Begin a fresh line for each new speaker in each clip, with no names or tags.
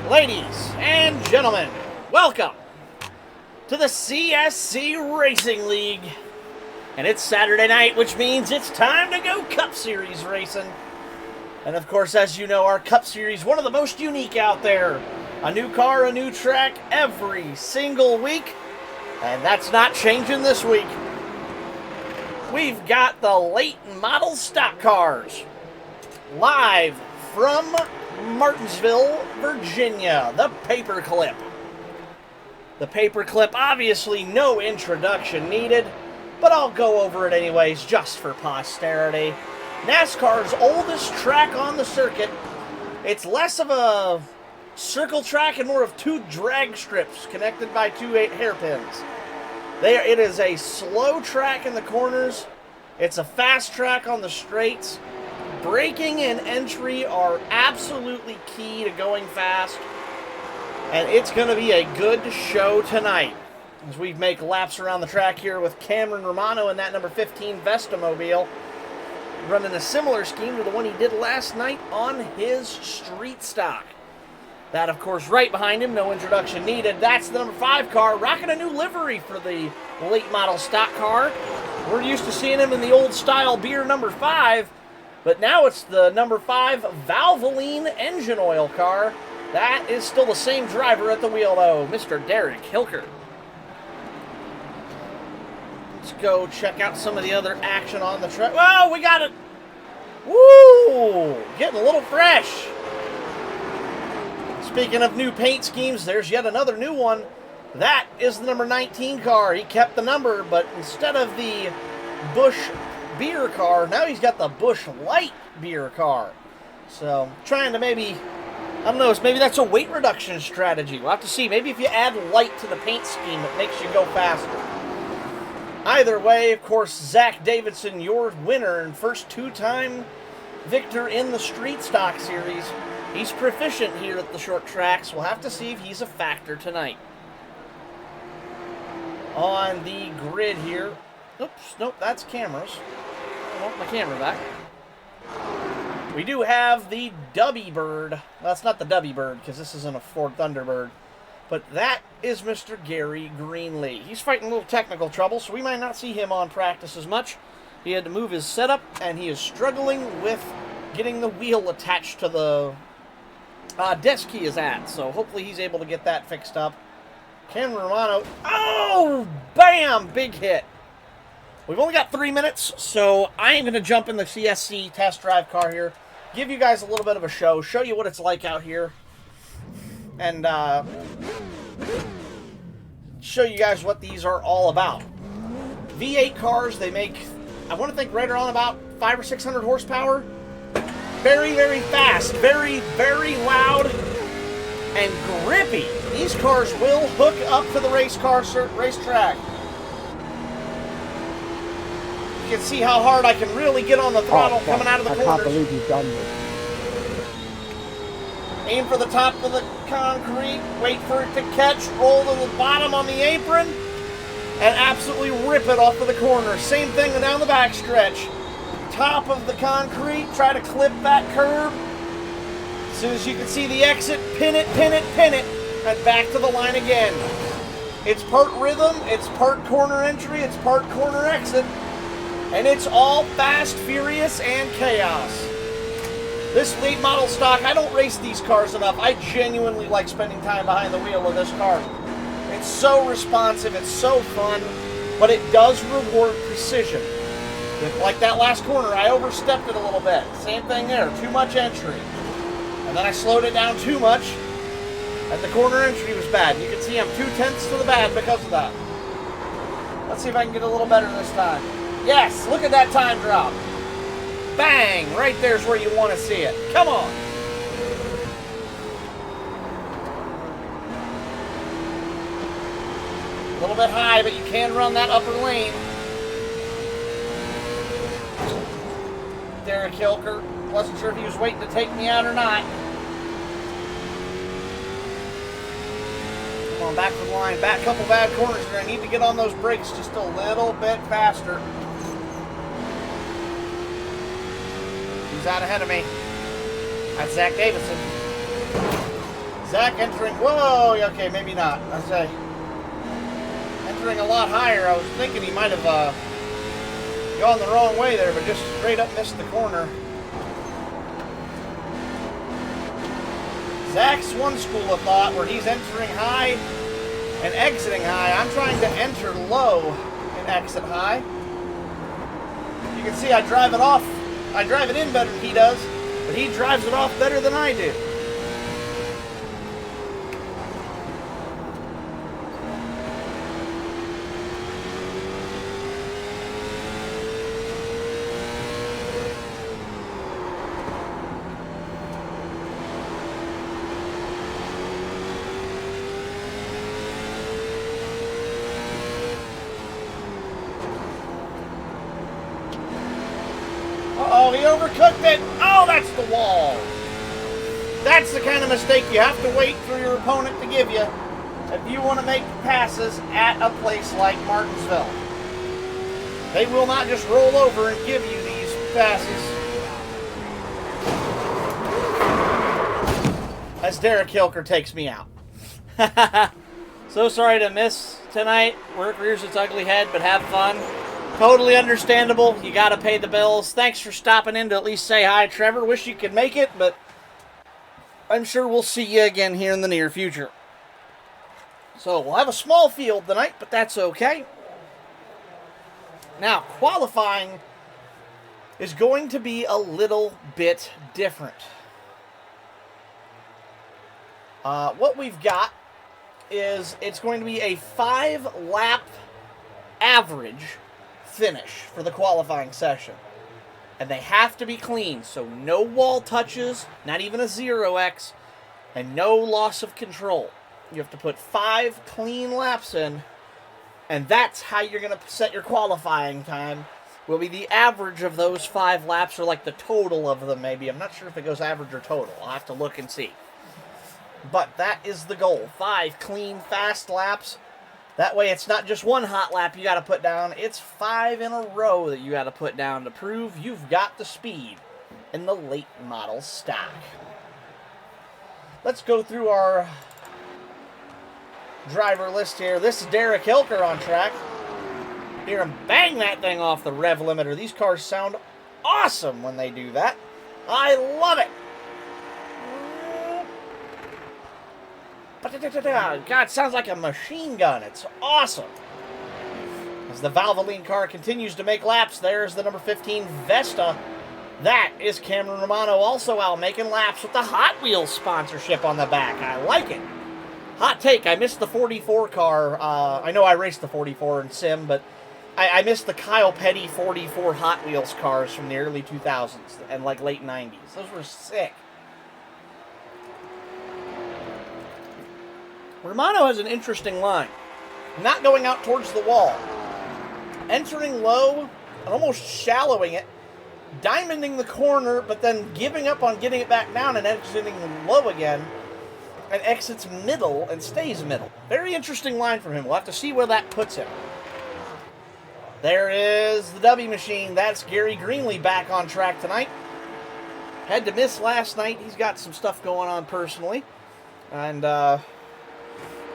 Ladies and gentlemen, welcome to the CSC Racing League. And it's Saturday night, which means it's time to go Cup Series racing. And of course, as you know, our Cup Series, one of the most unique out there. A new car, a new track every single week. And that's not changing this week. We've got the late model stock cars. Live from Martinsville, Virginia, the Paperclip. The Paperclip, obviously no introduction needed, but I'll go over it anyways just for posterity. NASCAR's oldest track on the circuit. It's less of a circle track and more of two drag strips connected by two hairpins. It is a slow track in the corners. It's a fast track on the straights. Braking and entry are absolutely key to going fast. And it's going to be a good show tonight as we make laps around the track here with Cameron Romano in that number 15 Vestamobile, running a similar scheme to the one he did last night on his street stock. That, of course, right behind him, no introduction needed. That's the number 5 car, rocking a new livery for the late model stock car. We're used to seeing him in the old style beer number 5, but now it's the number 5 Valvoline engine oil car. That is still the same driver at the wheel, though, Mr. Derek Hilker. Let's go check out some of the other action on the track. Oh, we got it! Woo! Getting a little fresh. Speaking of new paint schemes, there's yet another new one. That is the number 19 car. He kept the number, but instead of the Busch beer car, now he's got the Busch Light beer car. So, trying to maybe, I don't know, maybe that's a weight reduction strategy. We'll have to see. Maybe if you add light to the paint scheme, it makes you go faster. Either way, of course, Zach Davidson, your winner and first two-time victor in the Street Stock Series. He's proficient here at the short tracks. We'll have to see if he's a factor tonight. On the grid here. Oops, nope, that's cameras. I want my camera back. We do have the Dubby Bird. Well, that's not the Dubby Bird because this isn't a Ford Thunderbird. But that is Mr. Gary Greenlee. He's fighting a little technical trouble, so we might not see him on practice as much. He had to move his setup, and he is struggling with getting the wheel attached to the desk he is at. So hopefully he's able to get that fixed up. Cameron Romano. Oh, bam! Big hit. We've only got 3 minutes, so I am going to jump in the CSC test drive car here, give you guys a little bit of a show you what it's like out here, and show you guys what these are all about. V8 cars, they make, I want to think right around about 500 or 600 horsepower. Very, very fast, very, very loud, and grippy. These cars will hook up to the racetrack. You can see how hard I can really get on the throttle coming out of the corners.
I can't believe you've done this.
Aim for the top of the concrete, wait for it to catch, roll to the bottom on the apron, and absolutely rip it off of the corner. Same thing down the back stretch. Top of the concrete, try to clip that curb. As soon as you can see the exit, pin it, pin it, pin it, and back to the line again. It's part rhythm, it's part corner entry, it's part corner exit. And it's all fast, furious, and chaos. This late model stock, I don't race these cars enough. I genuinely like spending time behind the wheel of this car. It's so responsive, it's so fun, but it does reward precision. Like that last corner, I overstepped it a little bit. Same thing there, too much entry. And then I slowed it down too much, and the corner entry was bad. You can see I'm 2/10 to the bad because of that. Let's see if I can get a little better this time. Yes, look at that time drop. Bang! Right there's where you want to see it. Come on. A little bit high, but you can run that upper lane. Derek Hilker. Wasn't sure if he was waiting to take me out or not. Come on, back to the line. Back, couple bad corners here. I need to get on those brakes just a little bit faster. He's out ahead of me. That's Zach Davidson. Zach entering, whoa, okay, maybe not. I say, entering a lot higher. I was thinking he might have gone the wrong way there, but just straight up missed the corner. Zach's one school of thought where he's entering high and exiting high. I'm trying to enter low and exit high. You can see I drive it off. I drive it in better than he does, but he drives it off better than I do. Oh, he overcooked it. Oh, that's the wall. That's the kind of mistake you have to wait for your opponent to give you if you want to make passes at a place like Martinsville. They will not just roll over and give you these passes. As Derek Hilker takes me out. So sorry to miss tonight. Work rears its ugly head, but have fun. Totally understandable. You got to pay the bills. Thanks for stopping in to at least say hi, Trevor. Wish you could make it, but I'm sure we'll see you again here in the near future. So we'll have a small field tonight, but that's okay. Now, qualifying is going to be a little bit different. What we've got is it's going to be a 5-lap average finish for the qualifying session. And they have to be clean, so no wall touches, not even a 0x, and no loss of control. You have to put 5 clean laps in, and that's how you're going to set your qualifying time. Will be the average of those 5 laps, or like the total of them maybe. I'm not sure if it goes average or total. I'll have to look and see. But that is the goal. 5 clean, fast laps. That way it's not just one hot lap you got to put down. It's 5 in a row that you got to put down to prove you've got the speed in the late model stock. Let's go through our driver list here. This is Derek Hilker on track. Hear him bang that thing off the rev limiter. These cars sound awesome when they do that. I love it. God, it sounds like a machine gun. It's awesome. As the Valvoline car continues to make laps, there's the number 15 Vesta. That is Cameron Romano also out making laps with the Hot Wheels sponsorship on the back. I like it. Hot take, I missed the 44 car. I know I raced the 44 in Sim, but I missed the Kyle Petty 44 Hot Wheels cars from the early 2000s and like late 90s. Those were sick. Romano has an interesting line. Not going out towards the wall. Entering low and almost shallowing it. Diamonding the corner, but then giving up on getting it back down and exiting low again. And exits middle and stays middle. Very interesting line from him. We'll have to see where that puts him. There is the W machine. That's Gary Greenlee back on track tonight. Had to miss last night. He's got some stuff going on personally. And,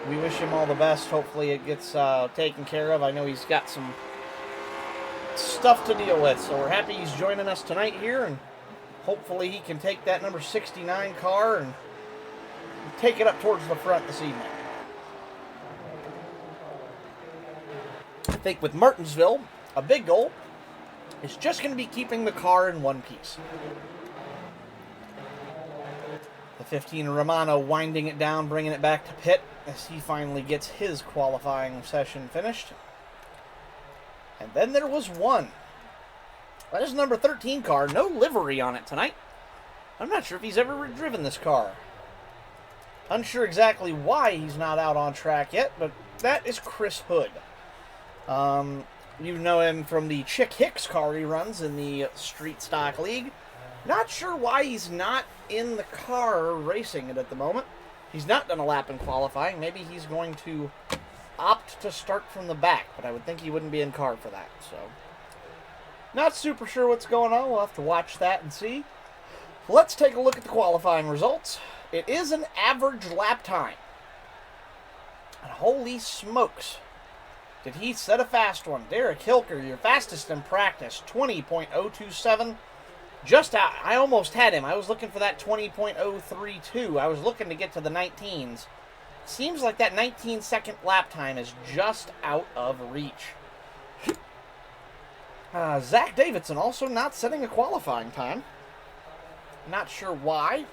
we wish him all the best. Hopefully it gets taken care of. I know he's got some stuff to deal with. So we're happy he's joining us tonight here. And hopefully he can take that number 69 car and take it up towards the front this evening. I think with Martinsville, a big goal is just going to be keeping the car in one piece. The 15 Romano winding it down, bringing it back to pit as he finally gets his qualifying session finished. And then there was one. That is number 13 car. No livery on it tonight. I'm not sure if he's ever driven this car. Unsure exactly why he's not out on track yet, but that is Chris Hood. You know him from the Chick Hicks car he runs in the Street Stock League. Not sure why he's not in the car racing it at the moment. He's not done a lap in qualifying. Maybe he's going to opt to start from the back, but I would think he wouldn't be in car for that. So, not super sure what's going on. We'll have to watch that and see. Let's take a look at the qualifying results. It is an average lap time. And holy smokes, did he set a fast one. Derek Hilker, your fastest in practice, 20.027. Just out. I almost had him. I was looking for that 20.032. I was looking to get to the 19s. Seems like that 19-second lap time is just out of reach. Zach Davidson also not setting a qualifying time. Not sure why.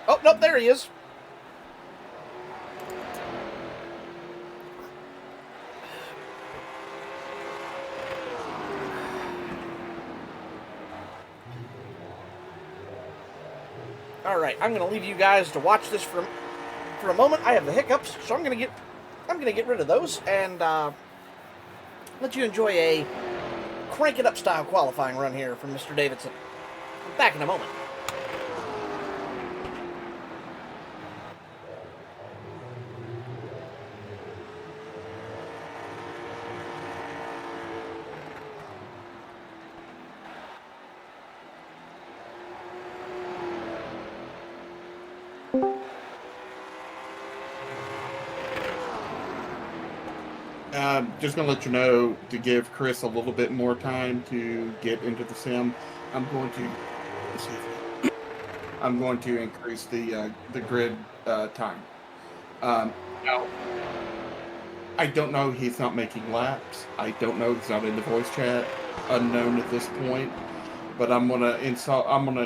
Oh, nope, there he is. All right, I'm going to leave you guys to watch this for a moment. I have the hiccups, so I'm going to get rid of those and let you enjoy a crank it up style qualifying run here from Mr. Davidson. I'm back in a moment.
Just going to let you know, to give Chris a little bit more time to get into the sim, I'm going to increase the grid time. Now, I don't know. He's not making laps. I don't know. He's not in the voice chat. Unknown at this point. But I'm gonna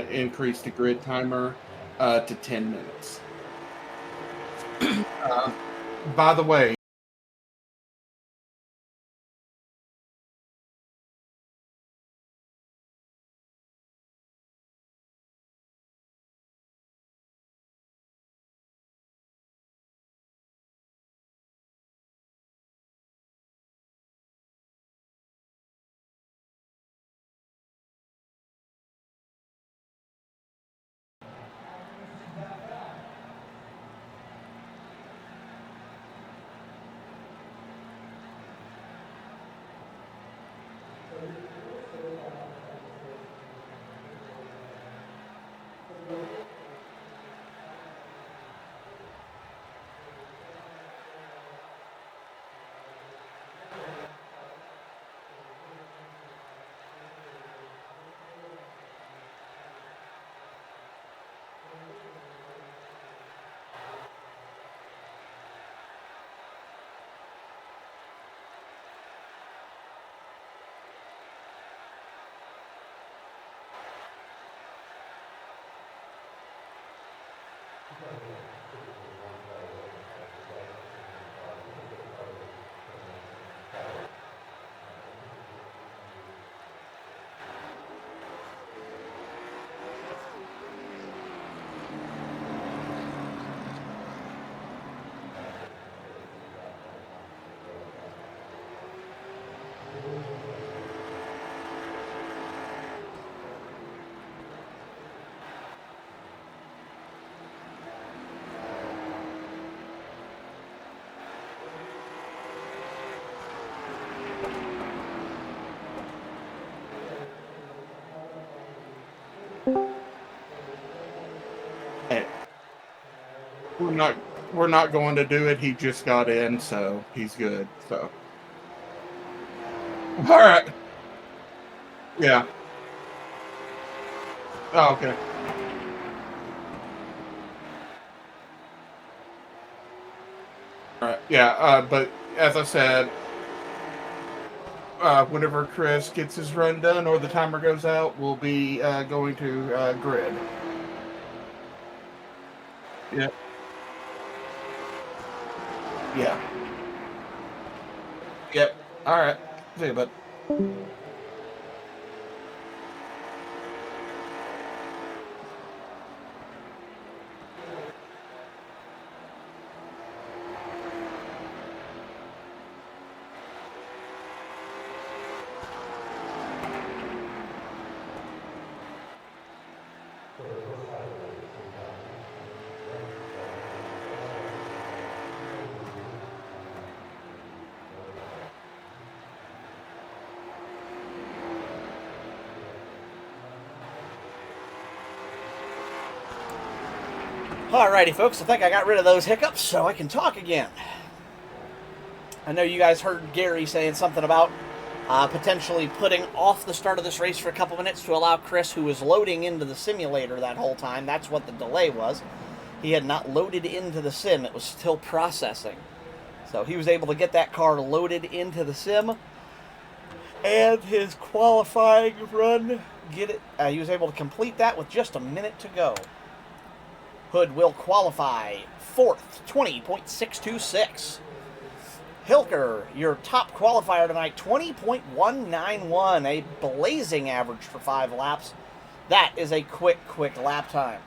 increase the grid timer to 10 minutes. By the way. We're not going to do it. He just got in, so he's good. So, all right. Yeah. Oh, okay. All right. Yeah. But as I said, whenever Chris gets his run done or the timer goes out, we'll be going to grid. Yep. Yeah. Yep. All right. See you, bud.
Alrighty, folks, I think I got rid of those hiccups so I can talk again. I know you guys heard Gary saying something about potentially putting off the start of this race for a couple minutes to allow Chris, who was loading into the simulator that whole time, that's what the delay was. He had not loaded into the sim, it was still processing. So he was able to get that car loaded into the sim, and his qualifying run, he was able to complete that with just a minute to go. Hood will qualify 4th, 20.626. Hilker, your top qualifier tonight, 20.191, a blazing average for 5 laps. That is a quick lap time.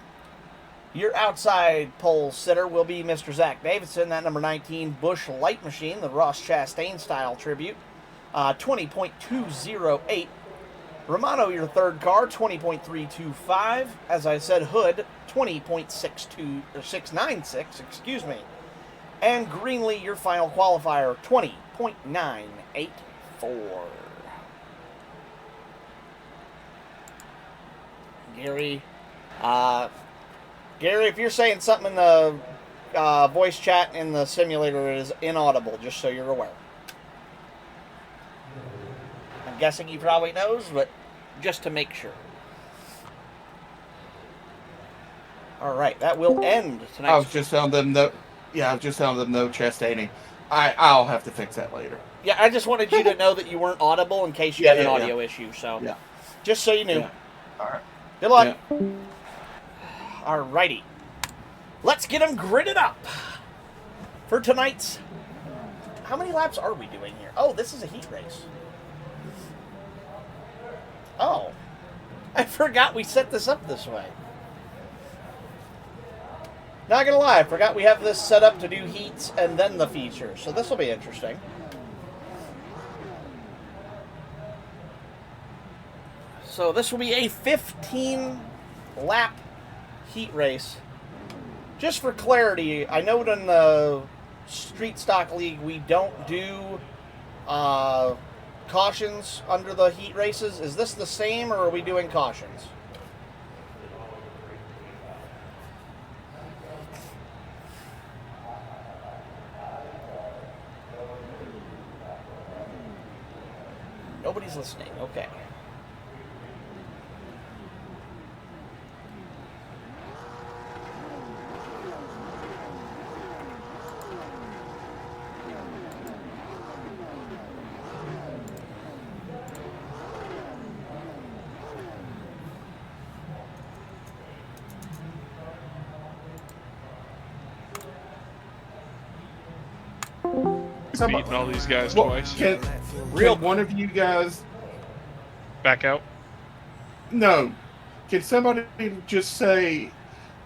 Your outside pole sitter will be Mr. Zach Davidson, that number 19 Busch Light Machine, the Ross Chastain style tribute, 20.208. Romano, your third car, 20.325. As I said, Hood, 696, excuse me. And Greenlee, your final qualifier, 20.984. Gary, if you're saying something in the voice chat in the simulator, it is inaudible, just so you're aware. I'm guessing he probably knows, but just to make sure. All right, that will end tonight.
I was just telling them no Chastaining. I'll have to fix that later.
Yeah, I just wanted you to know that you weren't audible in case you had an audio issue. So, just so you knew.
Yeah. All right.
Good luck. Yeah. All righty. Let's get them gridded up for tonight's. How many laps are we doing here? Oh, this is a heat race. Oh, I forgot we set this up this way. Not gonna lie, I forgot we have this set up to do heats and then the features, so this will be interesting. So this will be a 15-lap heat race. Just for clarity, I know in the Street Stock League we don't do cautions under the heat races. Is this the same, or are we doing cautions? Nobody's listening. Okay.
Beating all these guys twice.
Can one of you guys
back out?
No. Can somebody just say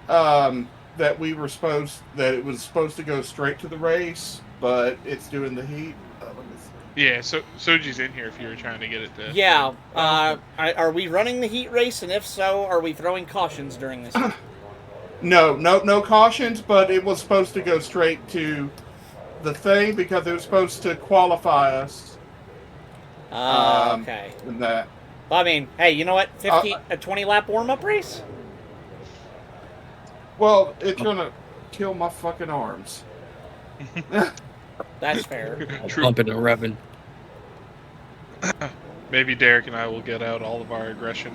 that it was supposed to go straight to the race, but it's doing the heat?
Yeah, so Soji's in here if you were trying to get it to.
Yeah. Are we running the heat race, and if so, are we throwing cautions during this?
No cautions, but it was supposed to go straight to the thing because it was supposed to qualify us.
Okay.
That.
Well, I mean, hey, you know what? A 20-lap warm-up race?
Well, it's gonna kill my fucking arms.
That's fair.
Pumping and revving.
Maybe Derek and I will get out all of our aggression.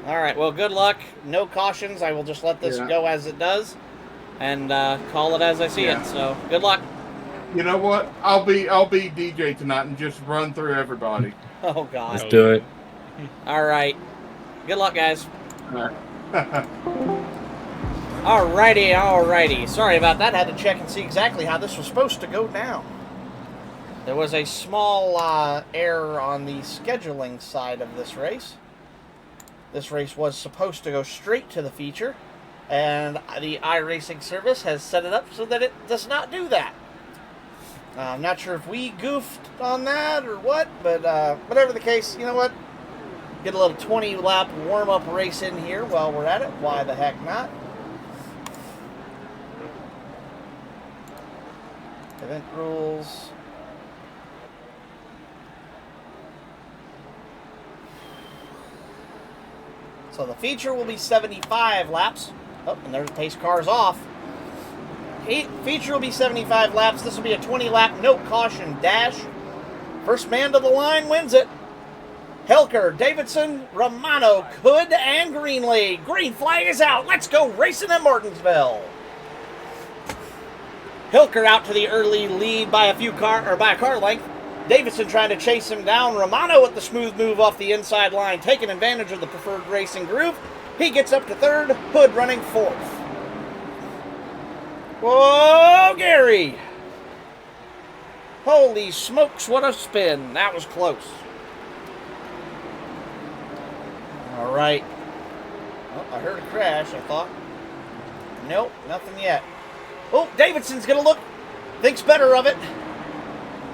All right. Well, good luck. No cautions. I will just let this go as it does, and call it as I see it. So, good luck.
You know what? I'll be DJ tonight and just run through everybody.
Oh God.
Let's do it.
All right. Good luck, guys.
All right.
Alrighty. Sorry about that. Had to check and see exactly how this was supposed to go down. There was a small error on the scheduling side of this race. This race was supposed to go straight to the feature, and the iRacing service has set it up so that it does not do that. I'm not sure if we goofed on that or what, but whatever the case, you know what? Get a little 20-lap warm-up race in here while we're at it. Why the heck not? Event rules. So the feature will be 75 laps. Oh, and there's the pace car's off. Feature will be 75 laps. This will be a 20-lap no caution dash. First man to the line wins it. Helker, Davidson, Romano, Hood, and Greenlee. Green flag is out. Let's go racing at Martinsville. Hilker out to the early lead by a car length. Davidson trying to chase him down. Romano with the smooth move off the inside line, taking advantage of the preferred racing groove. He gets up to third. Hood running fourth. Whoa, Gary! Holy smokes, what a spin. That was close. All right. Oh, I heard a crash, I thought. Nope, nothing yet. Oh, Davidson's going to look. Thinks better of it.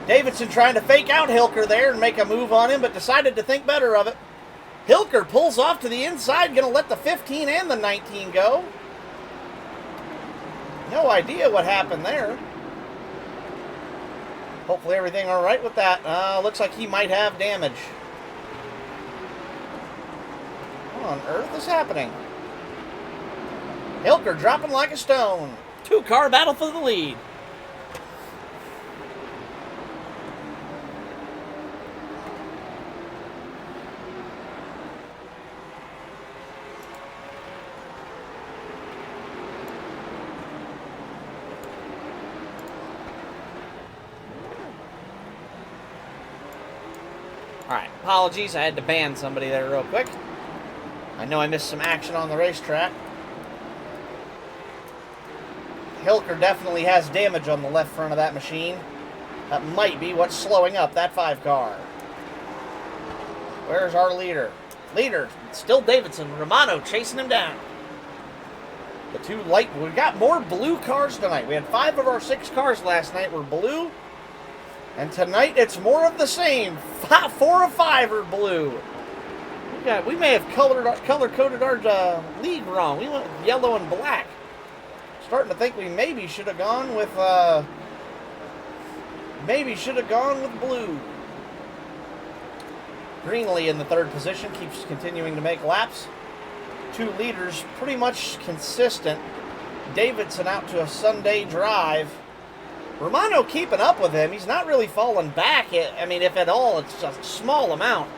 Davidson trying to fake out Hilker there and make a move on him, but decided to think better of it. Hilker pulls off to the inside, going to let the 15 and the 19 go. No idea what happened there. Hopefully everything all right with that. Looks like he might have damage. What on earth is happening? Hilker dropping like a stone. Two-car battle for the lead. Alright, apologies, I had to ban somebody there real quick. I know I missed some action on the racetrack. Hilker definitely has damage on the left front of that machine. That might be what's slowing up that 5-car. Where's our leader? Leader, still Davidson. Romano chasing him down. The two light, we've got more blue cars tonight. We had 5 of our 6 cars last night were blue. And tonight it's more of the same. 4 of 5 are blue. We may have color-coded our lead wrong. We went with yellow and black. Starting to think we maybe should have gone with blue. Greenlee in the 3rd position keeps continuing to make laps. 2 leaders pretty much consistent. Davidson out to a Sunday drive. Romano keeping up with him. He's not really falling back. I mean, if at all, it's a small amount.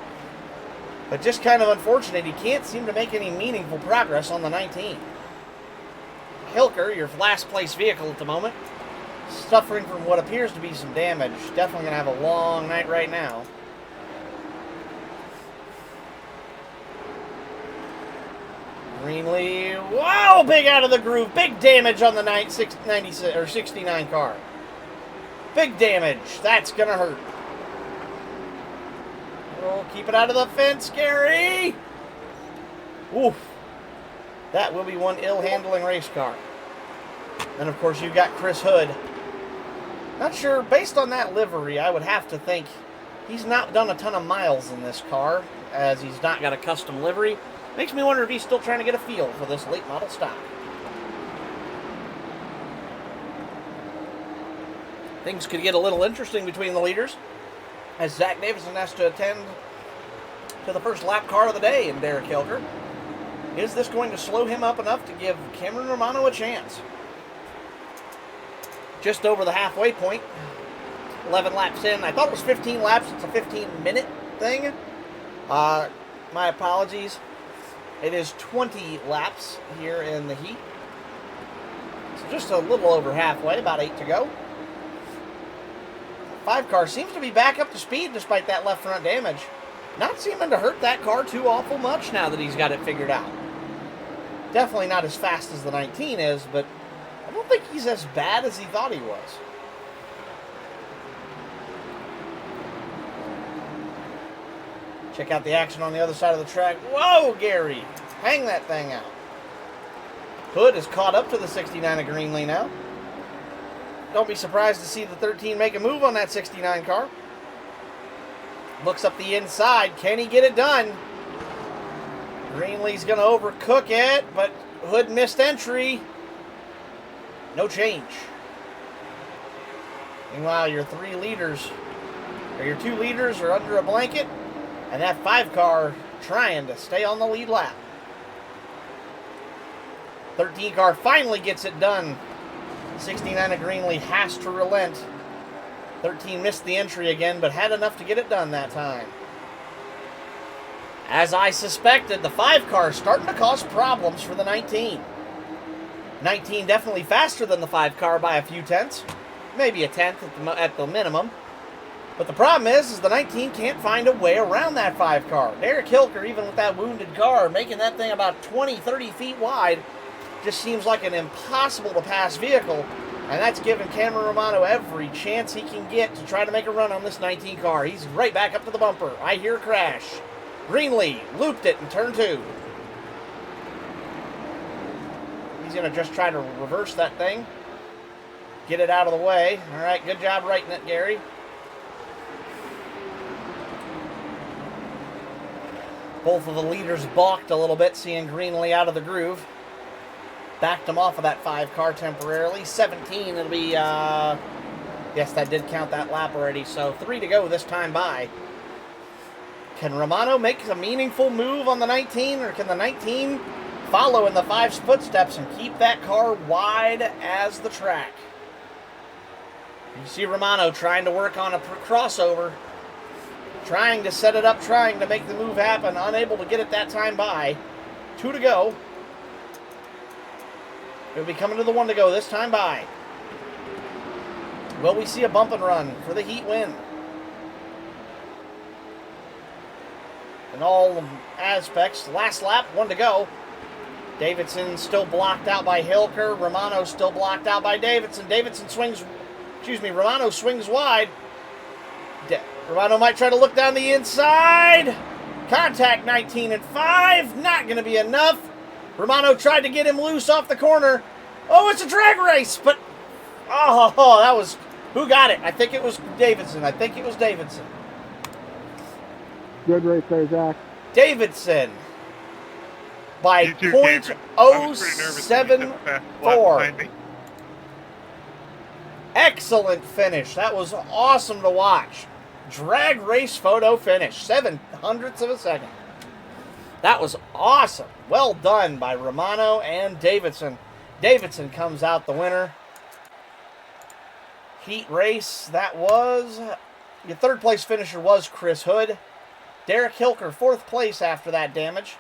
But just kind of unfortunate. He can't seem to make any meaningful progress on the 19. Hilker, your last place vehicle at the moment, suffering from what appears to be some damage. Definitely going to have a long night right now. Greenlee, whoa, big out of the groove. Big damage on the 69 car. Big damage. That's going to hurt. Oh, keep it out of the fence, Gary. Oof. That will be one ill-handling race car. And, of course, you've got Chris Hood. Not sure, based on that livery, I would have to think he's not done a ton of miles in this car, as he's not got a custom livery. Makes me wonder if he's still trying to get a feel for this late model stock. Things could get a little interesting between the leaders, as Zach Davidson has to attend to the first lap car of the day in Derek Hilker. Is this going to slow him up enough to give Cameron Romano a chance? Just over the halfway point. 11 laps in. I thought it was 15 laps. It's a 15-minute thing. My apologies. It is 20 laps here in the heat. So just a little over halfway, about 8 to go. 5-car seems to be back up to speed despite that left front damage. Not seeming to hurt that car too awful much now that he's got it figured out. Definitely not as fast as the 19 is, but I don't think he's as bad as he thought he was. Check out the action on the other side of the track. Whoa, Gary! Hang that thing out. Hood is caught up to the 69 of Greenlee now. Don't be surprised to see the 13 make a move on that 69 car. Looks up the inside. Can he get it done? Greenlee's going to overcook it, but Hood missed entry. No change. Meanwhile, your 2 leaders are under a blanket, and that 5 car trying to stay on the lead lap. 13 car finally gets it done. 69 of Greenlee has to relent. 13 missed the entry again, but had enough to get it done that time. As I suspected, the 5 car is starting to cause problems for the 19. 19 definitely faster than the 5 car by a few tenths. Maybe a tenth at the minimum. But the problem is the 19 can't find a way around that 5 car. Derek Hilker, even with that wounded car, making that thing about 20, 30 feet wide, just seems like an impossible to pass vehicle. And that's giving Cameron Romano every chance he can get to try to make a run on this 19 car. He's right back up to the bumper. I hear crash. Greenlee looped it in turn 2. He's going to just try to reverse that thing. Get it out of the way. All right, good job righting it, Gary. Both of the leaders balked a little bit, seeing Greenlee out of the groove. Backed him off of that 5 car temporarily. 17, it'll be, yes, that did count that lap already, so 3 to go this time by. Can Romano make a meaningful move on the 19, or can the 19 follow in the 5's footsteps and keep that car wide as the track? You see Romano trying to work on a crossover, trying to set it up, trying to make the move happen, unable to get it that time by. 2 to go. It'll be coming to the 1 to go this time by. Will we see a bump and run for the heat win? In all aspects, last lap, 1 to go. Davidson still blocked out by Hilker. Romano still blocked out by Davidson. Romano swings wide. Romano might try to look down the inside. Contact 19 at 5. Not going to be enough. Romano tried to get him loose off the corner. Oh, it's a drag race, but that was, who got it? I think it was Davidson.
Good race there, Zach.
Davidson by
You too, Cameron. I was pretty nervous when you took the fast lap behind me.
Excellent finish. That was awesome to watch. Drag race photo finish. 0.07 of a second. That was awesome. Well done by Romano and Davidson. Davidson comes out the winner. Heat race, that was... Your 3rd place finisher was Chris Hood. Derek Hilker, 4th place after that damage.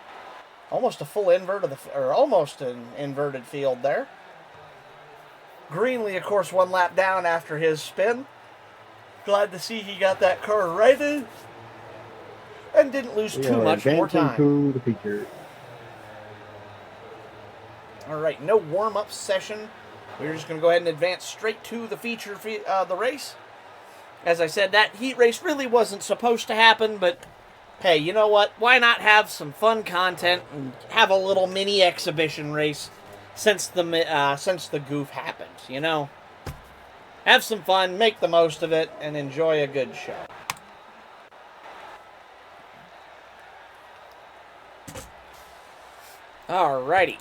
Almost a full invert almost an inverted field there. Greenlee, of course, 1 lap down after his spin. Glad to see he got that car righted. And didn't lose too much more time.
To the feature.
All right, no warm-up session. We're just going to go ahead and advance straight to the feature, the race. As I said, that heat race really wasn't supposed to happen, but hey, you know what? Why not have some fun content and have a little mini exhibition race since the goof happened, you know? Have some fun, make the most of it, and enjoy a good show. Alrighty.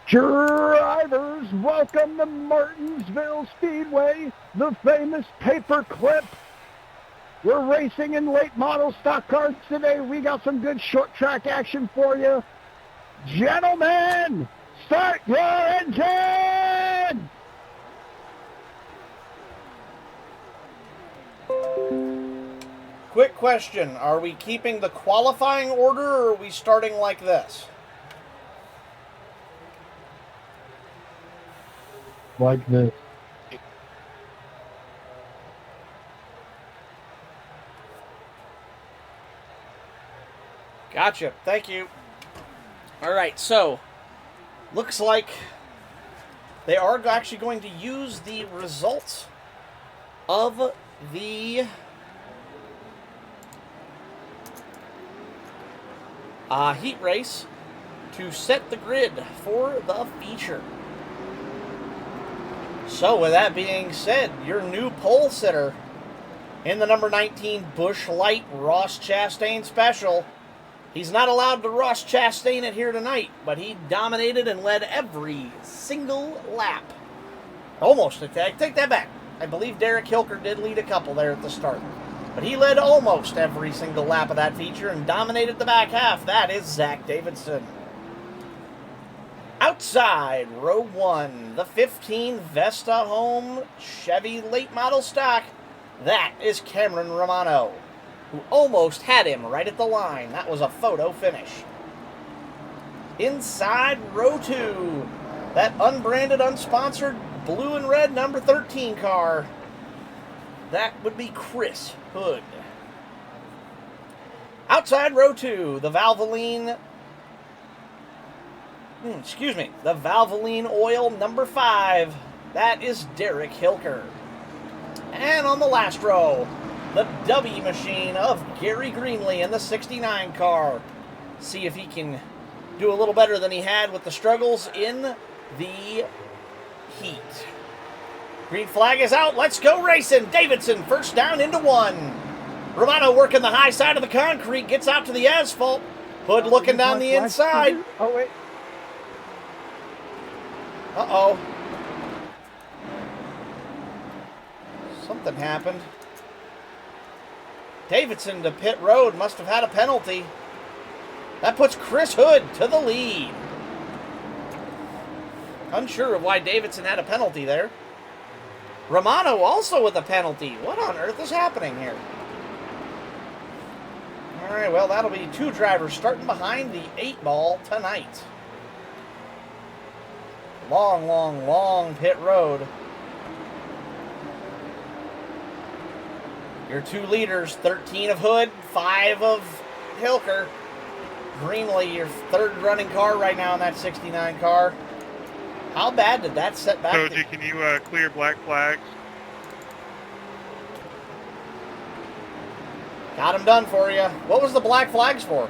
Drivers, welcome to Martinsville Speedway, the famous paperclip. We're racing in late model stock cars today. We got some good short track action for you. Gentlemen, start your engine!
Quick question. Are we keeping the qualifying order, or are we starting like this?
Like this.
Gotcha. Thank you. All right, so looks like they are actually going to use the results of the heat race to set the grid for the feature. So with that being said, your new pole sitter in the number 19 Busch Light Ross Chastain Special He's not allowed to Ross Chastain it here tonight, but he dominated and led every single lap. Almost. I take that back. I believe Derek Hilker did lead a couple there at the start. But he led almost every single lap of that feature and dominated the back half. That is Zach Davidson. Outside, row 1, the 15 Vesta Home Chevy late model stock. That is Cameron Romano, who almost had him right at the line. That was a photo finish. Inside, row 2, that unbranded, unsponsored blue and red number 13 car. That would be Chris Hood. Outside row 2, the Valvoline oil number 5. That is Derek Hilker. And on the last row, the W machine of Gary Greenlee in the 69 car. See if he can do a little better than he had with the struggles in the heat. Green flag is out. Let's go racing. Davidson first down into 1. Romano working the high side of the concrete. Gets out to the asphalt. Hood looking down the inside.
Oh, wait.
Uh-oh. Something happened. Davidson to pit road. Must have had a penalty. That puts Chris Hood to the lead. Unsure of why Davidson had a penalty there. Romano also with a penalty. What on earth is happening here? All right, well, that'll be 2 drivers starting behind the 8 ball tonight. Long, long, long pit road. Your 2 leaders, 13 of Hood, 5 of Hilker. Greenlee, your 3rd running car right now in that 69 car. How bad did that set back?
Koji, can you clear black flags?
Got him done for you. What was the black flags for?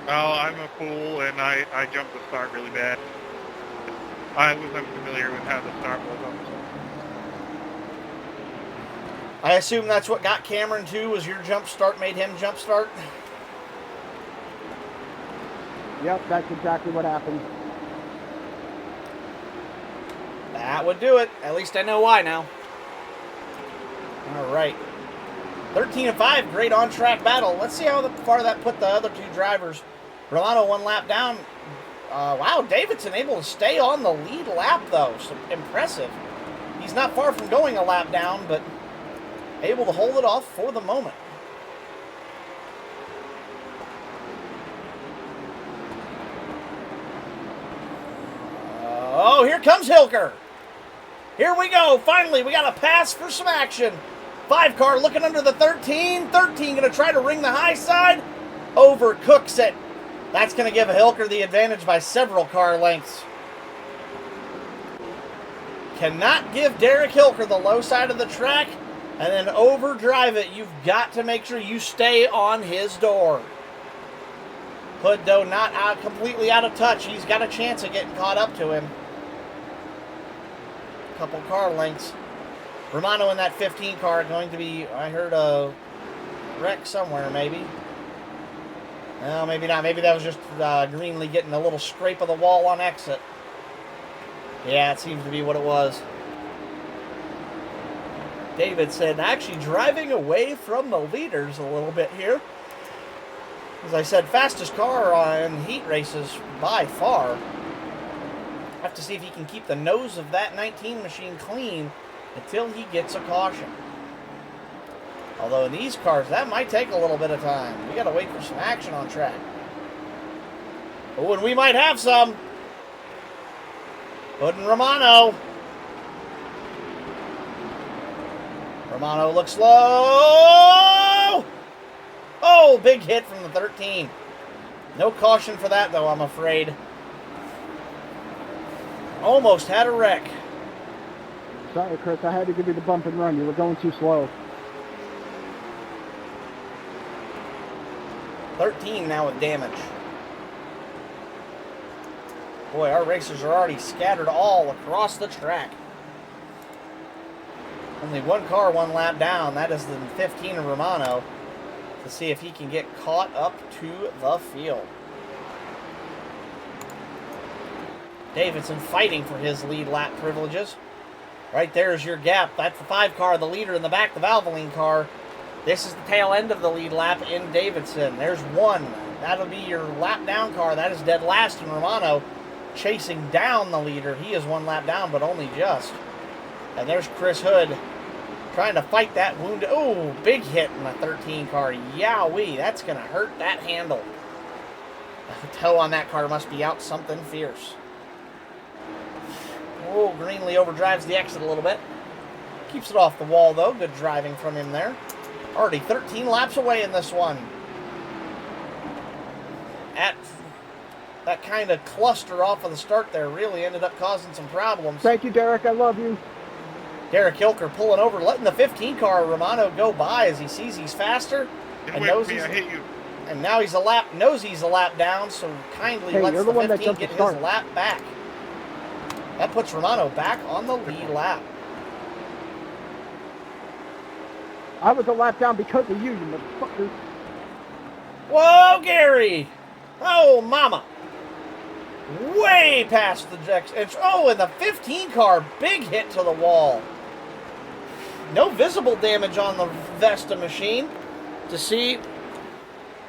Well, I'm a fool and I jumped the start really bad. I was unfamiliar with how the start was on the start.
I assume that's what got Cameron too, was your jump start made him jump start?
Yep, that's exactly what happened.
That would do it. At least I know why now. All right. 13-5, great on-track battle. Let's see how far that put the other 2 drivers. Romano 1 lap down. Wow, Davidson able to stay on the lead lap, though. So impressive. He's not far from going a lap down, but able to hold it off for the moment. Oh, here comes Hilker. Here we go. Finally, we got a pass for some action. 5 car looking under the 13. 13 going to try to ring the high side. Overcooks it. That's going to give Hilker the advantage by several car lengths. Cannot give Derek Hilker the low side of the track and then overdrive it. You've got to make sure you stay on his door. Hood, though, not completely out of touch. He's got a chance of getting caught up to him. Couple car lengths. Romano in that 15 car going to be, I heard a wreck somewhere, maybe. No, maybe not. Maybe that was just Greenlee getting a little scrape of the wall on exit. Yeah, it seems to be what it was. Davidson actually driving away from the leaders a little bit here. As I said, fastest car in heat races by far. Have to see if he can keep the nose of that 19 machine clean until he gets a caution. Although in these cars, that might take a little bit of time. We got to wait for some action on track. Oh, and we might have some. Hood and Romano. Romano looks low. Oh, big hit from the 13. No caution for that, though, I'm afraid. Almost had a wreck.
Sorry, Chris, I had to give you the bump and run. You were going too slow.
13 now with damage. Boy, our racers are already scattered all across the track. Only 1 car, 1 lap down. That is the 15 of Romano. to see if he can get caught up to the field. Davidson fighting for his lead lap privileges. Right there is your gap. That's the 5 car, the leader in the back, the Valvoline car. This is the tail end of the lead lap in Davidson. There's 1. That'll be your lap down car. That is dead last in Romano, chasing down the leader. He is 1 lap down, but only just. And there's Chris Hood trying to fight that wound. Oh, big hit in the 13 car. Yowee, that's going to hurt that handle. The toe on that car must be out something fierce. Oh, Greenlee overdrives the exit a little bit. Keeps it off the wall, though. Good driving from him there. Already 13 laps away in this one. That kind of cluster off of the start there really ended up causing some problems.
Thank you, Derek. I love you.
Derek Hilker pulling over, letting the 15 car Romano go by as he sees he's faster. And knows he's,
I hit you.
And now knows he's a lap down, so kindly lets the 15 get his lap back. That puts Romano back on the lead lap.
I was a lap down because of you, you motherfucker.
Whoa, Gary! Oh, mama! Way past the next inch. Oh, and the 15 car, big hit to the wall. No visible damage on the Vesta machine to see.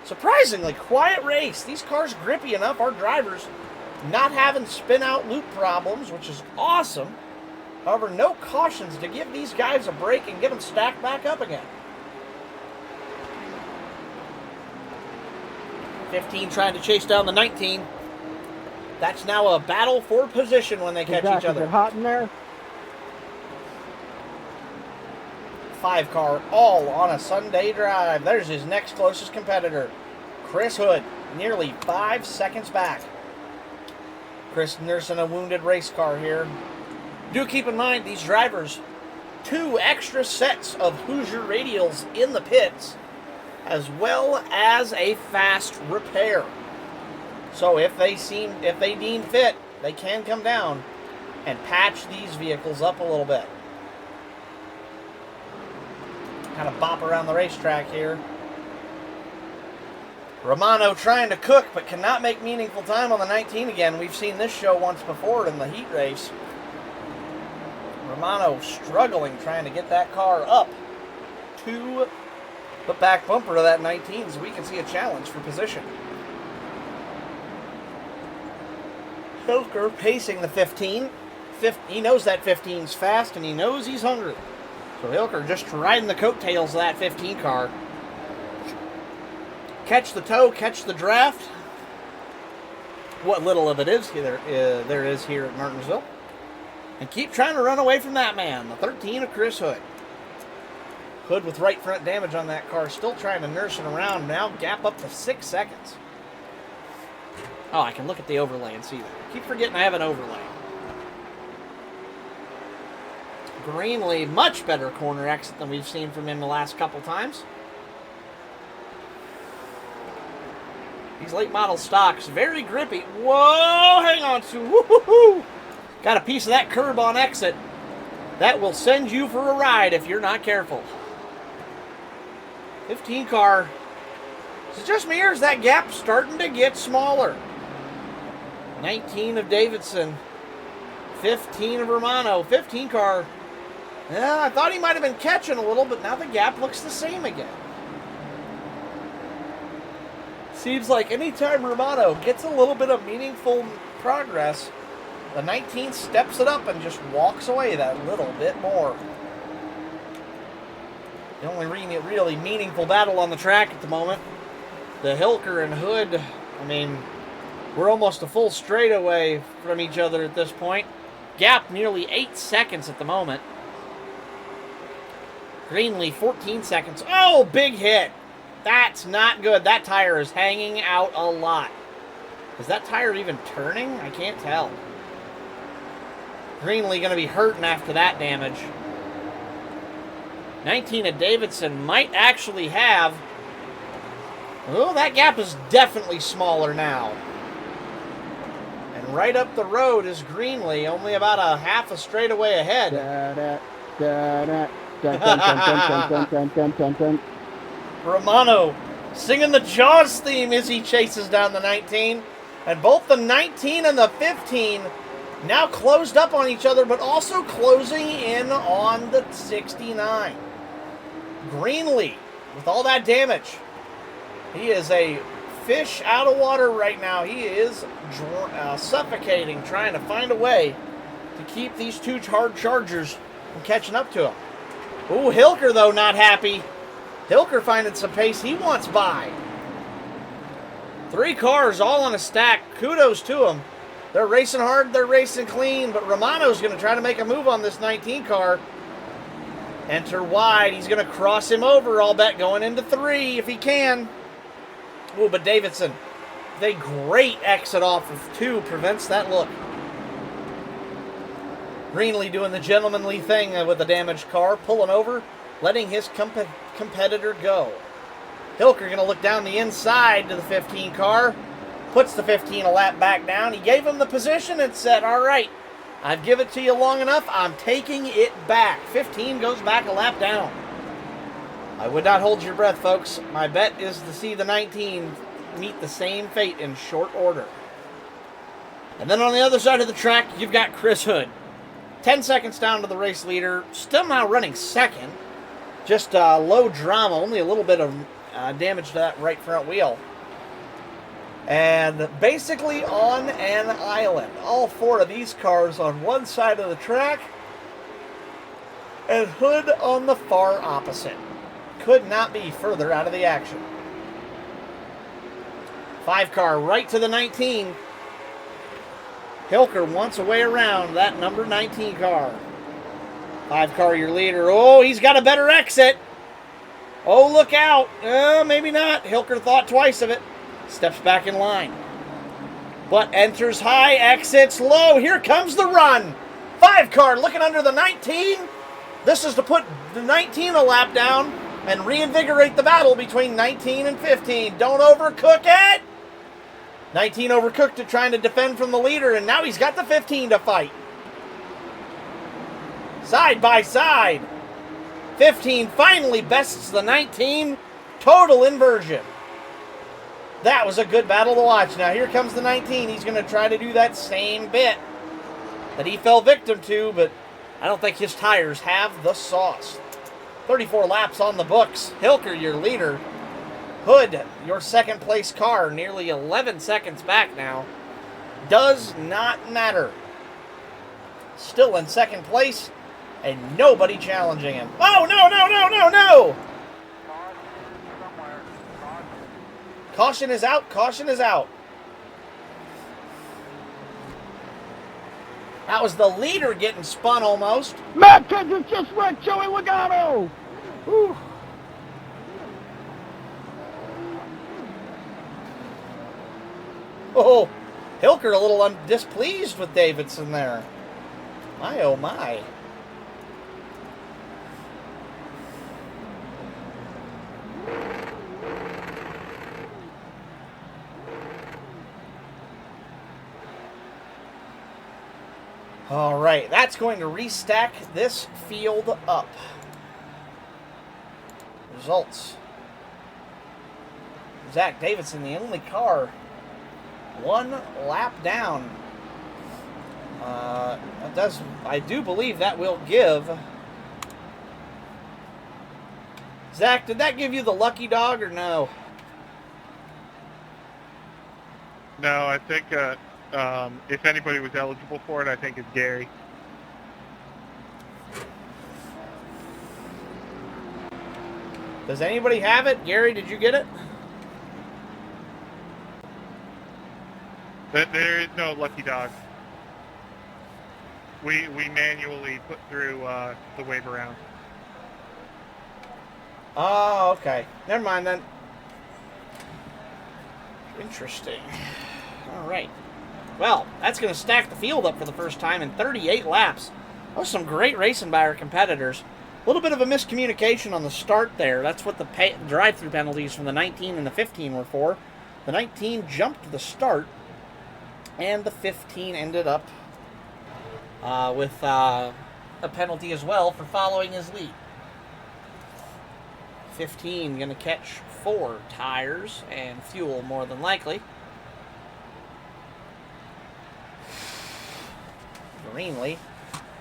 Surprisingly quiet race. These cars grippy enough. Our drivers not having spin out loop problems, which is awesome. However, no cautions to give these guys a break and get them stacked back up again. 15 trying to chase down the 19. That's now a battle for position when they catch each other.
Is it hot in there?
5 car all on a Sunday drive. There's his next closest competitor, Chris Hood, nearly 5 seconds back. Chris nursing a wounded race car here. Do keep in mind these drivers, 2 extra sets of Hoosier radials in the pits, as well as a fast repair. So if they deem fit, they can come down and patch these vehicles up a little bit. Kind of bop around the racetrack here. Romano trying to cook, but cannot make meaningful time on the 19 again. We've seen this show once before in the heat race. Romano struggling trying to get that car up to the back bumper of that 19, so we can see a challenge for position. Hilker pacing the 15. He knows that 15's fast, and he knows he's hungry. So Hilker just riding the coattails of that 15 car. Catch the tow, catch the draft. What little of it is there is here at Martinsville. And keep trying to run away from that man, the 13 of Chris Hood. Hood with right front damage on that car, still trying to nurse it around. Now gap up to 6 seconds. Oh, I can look at the overlay and see that. I keep forgetting I have an overlay. Greenlee, much better corner exit than we've seen from him the last couple times. These late model stocks, very grippy. Whoa, hang on to, woo-hoo-hoo. Got a piece of that curb on exit. That will send you for a ride if you're not careful. 15 car. Is it just me or is that gap starting to get smaller? 19 of Davidson. 15 of Romano. 15 car. Yeah, I thought he might have been catching a little, but now the gap looks the same again. Seems like anytime Romano gets a little bit of meaningful progress, the 19 steps it up and just walks away that little bit more. The only really meaningful battle on the track at the moment. The Hilker and Hood, I mean, we're almost a full straightaway from each other at this point. Gap nearly 8 seconds at the moment. Greenlee 14 seconds. Oh, big hit. That's not good. That tire is hanging out a lot. Is that tire even turning? I can't tell. Greenlee going to be hurting after that damage. 19 of Davidson might actually have... Oh, that gap is definitely smaller now. And right up the road is Greenlee, only about a half a straightaway ahead. Romano singing the Jaws theme as he chases down the 19. And both the 19 and the 15 now closed up on each other, but also closing in on the 69. Greenlee, with all that damage, he is a fish out of water right now. He is suffocating, trying to find a way to keep these two hard chargers from catching up to him. Ooh, Hilker, though, not happy. Hilker finding some pace. He wants by. 3 cars all on a stack. Kudos to them. They're racing hard. They're racing clean. But Romano's going to try to make a move on this 19 car. Enter wide. He's going to cross him over, I'll bet, going into 3 if he can. Ooh, but Davidson, the great exit off of 2 prevents that look. Greenlee doing the gentlemanly thing with the damaged car, pulling over, letting his competitor go. Hilker going to look down the inside to the 15 car, puts the 15 a lap back down. He gave him the position and said, all right, I've given it to you long enough. I'm taking it back. 15 goes back a lap down. I would not hold your breath, folks. My bet is to see the 19 meet the same fate in short order. And then on the other side of the track, you've got Chris Hood. 10 seconds down to the race leader, still now running second. Just low drama, only a little bit of damage to that right front wheel. And basically on an island. All 4 of these cars on one side of the track, and Hood on the far opposite. Could not be further out of the action. 5 car right to the 19. Hilker wants a way around that number 19 car. 5 car, your leader. Oh, he's got a better exit. Oh, look out. Maybe not. Hilker thought twice of it. Steps back in line. But enters high, exits low. Here comes the run. 5 car looking under the 19. This is to put the 19 a lap down and reinvigorate the battle between 19 and 15. Don't overcook it. 19 overcooked it, trying to defend from the leader, and now he's got the 15 to fight. Side by side. 15 finally bests the 19. Total inversion. That was a good battle to watch. Now here comes the 19. He's going to try to do that same bit that he fell victim to, but I don't think his tires have the sauce. 34 laps on the books. Hilker, your leader. Hood, your second place car, nearly 11 seconds back now. Does not matter. Still in second place, and nobody challenging him. Oh, no! Caution is out, caution is out. That was the leader getting spun almost.
Matt Kenseth just wrecked Joey Logano. Whew.
Oh, Hilker a little displeased with Davidson there. My, oh my. All right, that's going to restack this field up. Results. Zach Davidson, the only car 1 lap down. I do believe that will give. Zach, did that give you the lucky dog or no?
No, I think if anybody was eligible for it, I think it's Gary.
Does anybody have it? Gary, did you get it?
There is no lucky dog. We manually put through the waiver round.
Oh, okay. Never mind then. Interesting. All right. Well, that's going to stack the field up for the first time in 38 laps. That was some great racing by our competitors. A little bit of a miscommunication on the start there. That's what the drive-through penalties from the 19 and the 15 were for. The 19 jumped the start, and the 15 ended up with a penalty as well for following his lead. 15 going to catch 4 tires and fuel more than likely. Greenlee.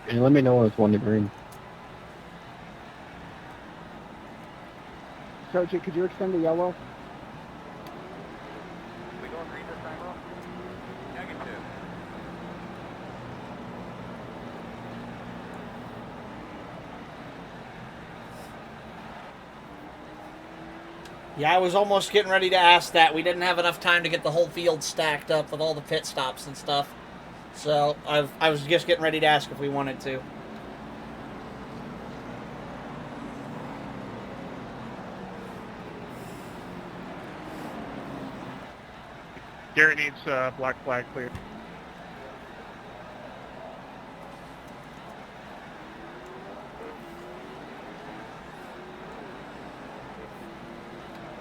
Can you let me know when it's 1 to green? Sergeant, could you extend the yellow?
We going green this time, bro? -2.
Yeah, I was almost getting ready to ask that. We didn't have enough time to get the whole field stacked up with all the pit stops and stuff. So I was just getting ready to ask if we wanted to.
Gary needs black flag clear.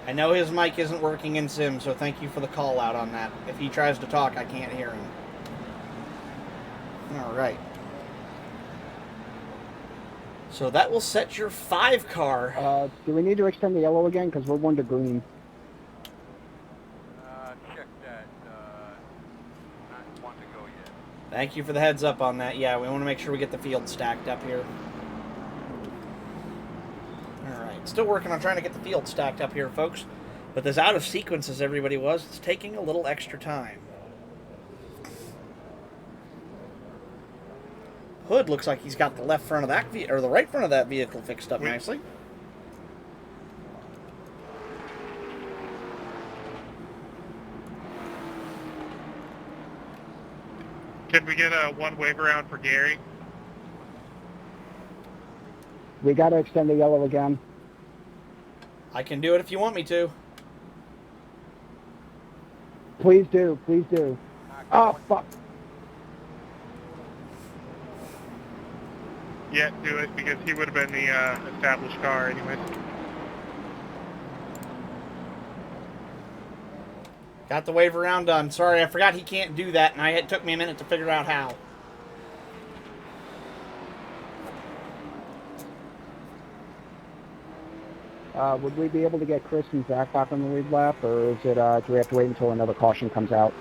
I know his mic isn't working in Sim, so thank you for the call out on that. If he tries to talk, I can't hear him. All right. So that will set your 5 car.
Do we need to extend the yellow again? Because we're 1 to green.
Check that. Not one to go yet.
Thank you for the heads up on that. Yeah, we want to make sure we get the field stacked up here. All right. Still working on trying to get the field stacked up here, folks. But as out of sequence as everybody was, it's taking a little extra time. Hood looks like he's got the left front of that or the right front of that vehicle fixed up nicely.
Can we get a one wave around for Gary?
We got to extend the yellow again.
I can do it if you want me to.
Please do. Please do. Oh, fuck.
Yeah, do it, because he would have been the established car anyway.
Got the wave around done. Sorry, I forgot he can't do that, and it took me a minute to figure out how.
Would we be able to get Chris and Zach back on the lead lap, or is it, do we have to wait until another caution comes out?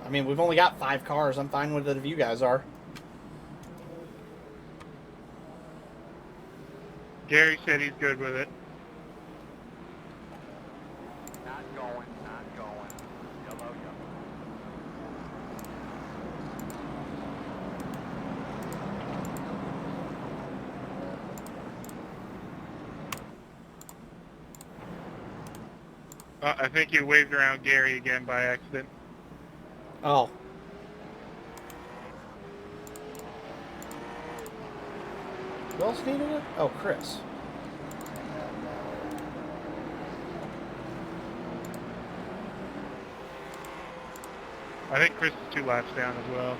I mean, we've only got 5 cars. I'm fine with it if you guys are.
Gary said he's good with it.
Not going. Yellow.
I think you waved around Gary again by accident.
Oh. Who else needed it? Oh, Chris.
I think Chris is 2 laps down as well.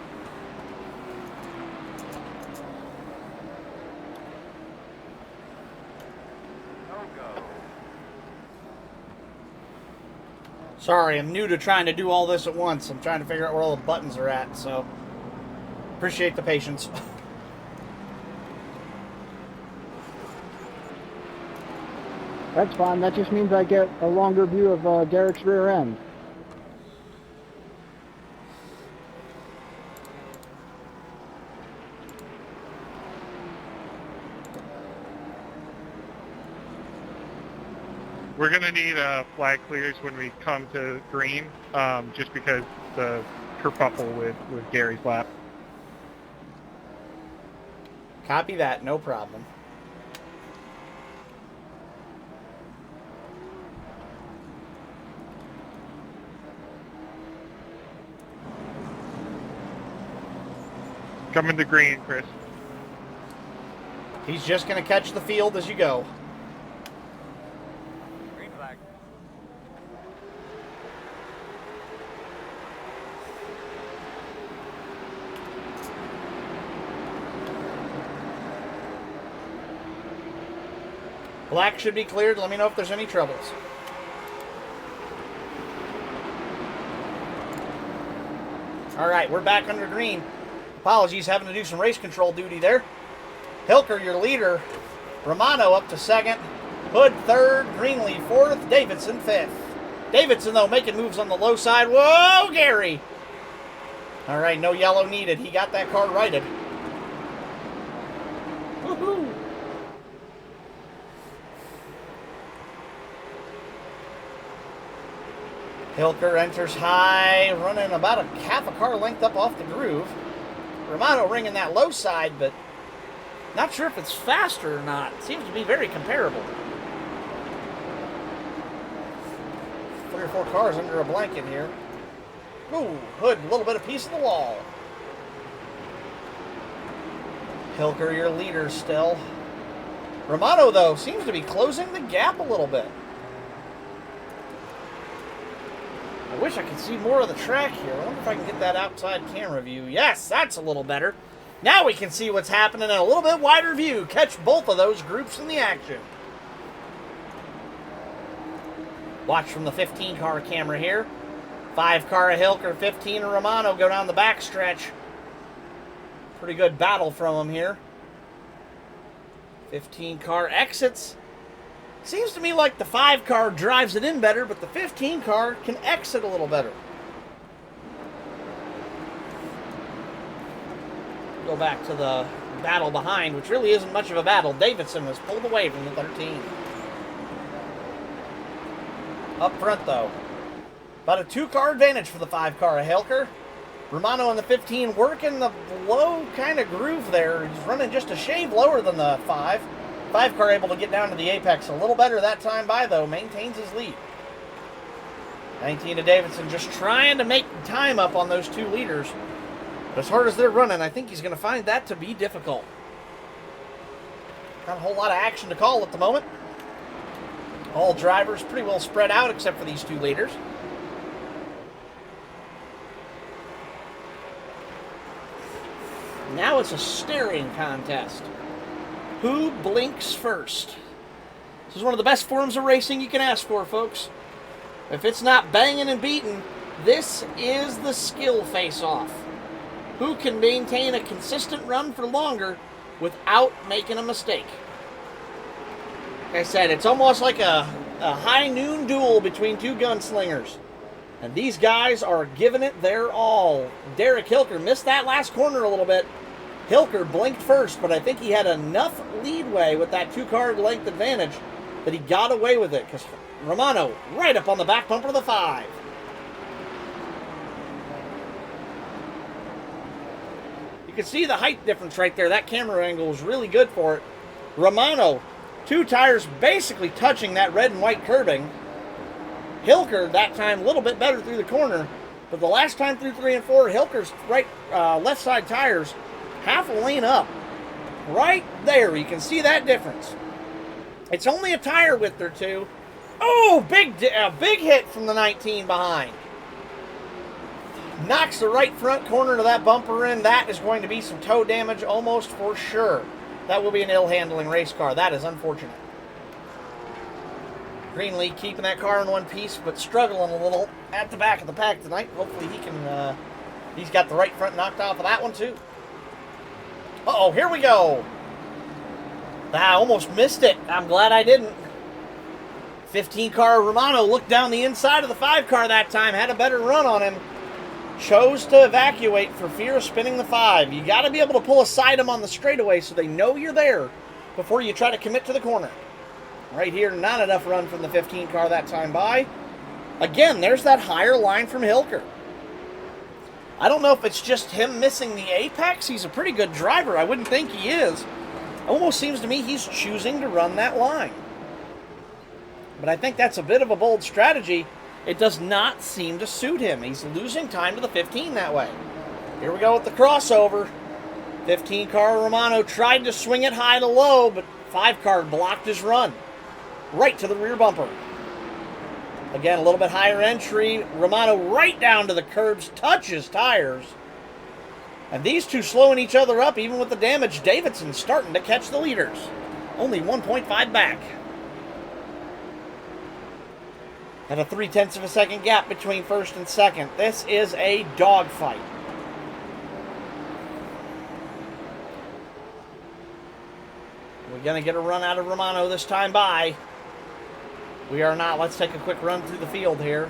Sorry, I'm new to trying to do all this at once. I'm trying to figure out where all the buttons are at, so appreciate the patience.
That's fine. That just means I get a longer view of Derek's rear end.
We're going to need flag clears when we come to green, just because the kerfuffle with Gary's lap.
Copy that, no problem.
Coming to green, Chris.
He's just going to catch the field as you go.
Green flag.
Black should be cleared. Let me know if there's any troubles. All right, we're back under green. Apologies, having to do some race control duty there. Hilker, your leader, Romano up to second. Hood third. Greenlee fourth. Davidson fifth. Davidson, though, making moves on the low side. Whoa, Gary! All right, no yellow needed. He got that car righted. Woohoo! Hilker enters high, running about a half a car length up off the groove. Romano ringing that low side, but not sure if it's faster or not. It seems to be very comparable. 3 or 4 cars under a blanket here. Ooh, Hood, a little bit of piece of the wall. Hilker, your leader still. Romano, though, seems to be closing the gap a little bit. I wish I could see more of the track here. I wonder if I can get that outside camera view. Yes, that's a little better. Now we can see what's happening in a little bit wider view. Catch both of those groups in the action. Watch from the 15-car camera here. 5-car of Hilker, 15 of Romano go down the backstretch. Pretty good battle from them here. 15-car exits. Seems to me like the 5-car drives it in better, but the 15-car can exit a little better. Go back to the battle behind, which really isn't much of a battle. Davidson was pulled away from the 13. Up front, though. About a 2-car advantage for the 5-car of Hilker. Romano in the 15 working the low kind of groove there. He's running just a shade lower than the 5. 5-car able to get down to the apex a little better that time by, though. Maintains his lead. 19 to Davidson just trying to make time up on those 2 leaders. But as hard as they're running, I think he's going to find that to be difficult. Not a whole lot of action to call at the moment. All drivers pretty well spread out except for these 2 leaders. Now it's a staring contest. Who blinks first? This is one of the best forms of racing you can ask for, folks. If it's not banging and beating, this is the skill face-off. Who can maintain a consistent run for longer without making a mistake? Like I said, it's almost like a high noon duel between 2 gunslingers. And these guys are giving it their all. Derek Hilker missed that last corner a little bit. Hilker blinked first, but I think he had enough leadway with that 2-car length advantage that he got away with it, because Romano right up on the back bumper of the 5. You can see the height difference right there. That camera angle was really good for it. Romano, 2 tires basically touching that red and white curbing. Hilker, that time, a little bit better through the corner, but the last time through 3 and 4, Hilker's left side tires half a lane up. Right there, you can see that difference. It's only a tire width or 2. Oh, big hit from the 19 behind. Knocks the right front corner to that bumper in. That is going to be some toe damage almost for sure. That will be an ill-handling race car. That is unfortunate. Greenlee keeping that car in one piece, but struggling a little at the back of the pack tonight. Hopefully he can, he's got the right front knocked off of that one too. Uh-oh, here we go. I almost missed it. I'm glad I didn't. 15-car Romano looked down the inside of the 5-car that time, had a better run on him. Chose to evacuate for fear of spinning the 5. You got to be able to pull aside them on the straightaway so they know you're there before you try to commit to the corner. Right here, not enough run from the 15-car that time by. Again, there's that higher line from Hilker. I don't know if it's just him missing the apex. He's a pretty good driver. I wouldn't think he is. Almost seems to me he's choosing to run that line. But I think that's a bit of a bold strategy. It does not seem to suit him. He's losing time to the 15 that way. Here we go with the crossover. 15-car Romano tried to swing it high to low, but 5-car blocked his run. Right to the rear bumper. Again, a little bit higher entry. Romano right down to the curbs, touches tires. And these 2 slowing each other up, even with the damage. Davidson starting to catch the leaders. Only 1.5 back. And a 0.3 of a second gap between first and second. This is a dogfight. We going to get a run out of Romano this time by? We are not. Let's take a quick run through the field here.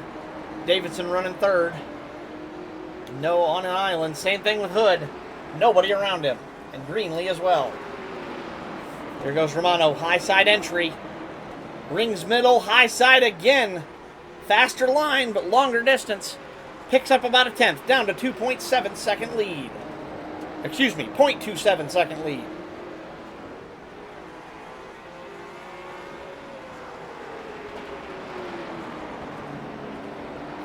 Davidson running third. No on an island. Same thing with Hood. Nobody around him. And Greenlee as well. There goes Romano. High side entry. Rings middle. High side again. Faster line, but longer distance. Picks up about a tenth. Down to 2.7 second lead. Excuse me, 0.27 second lead.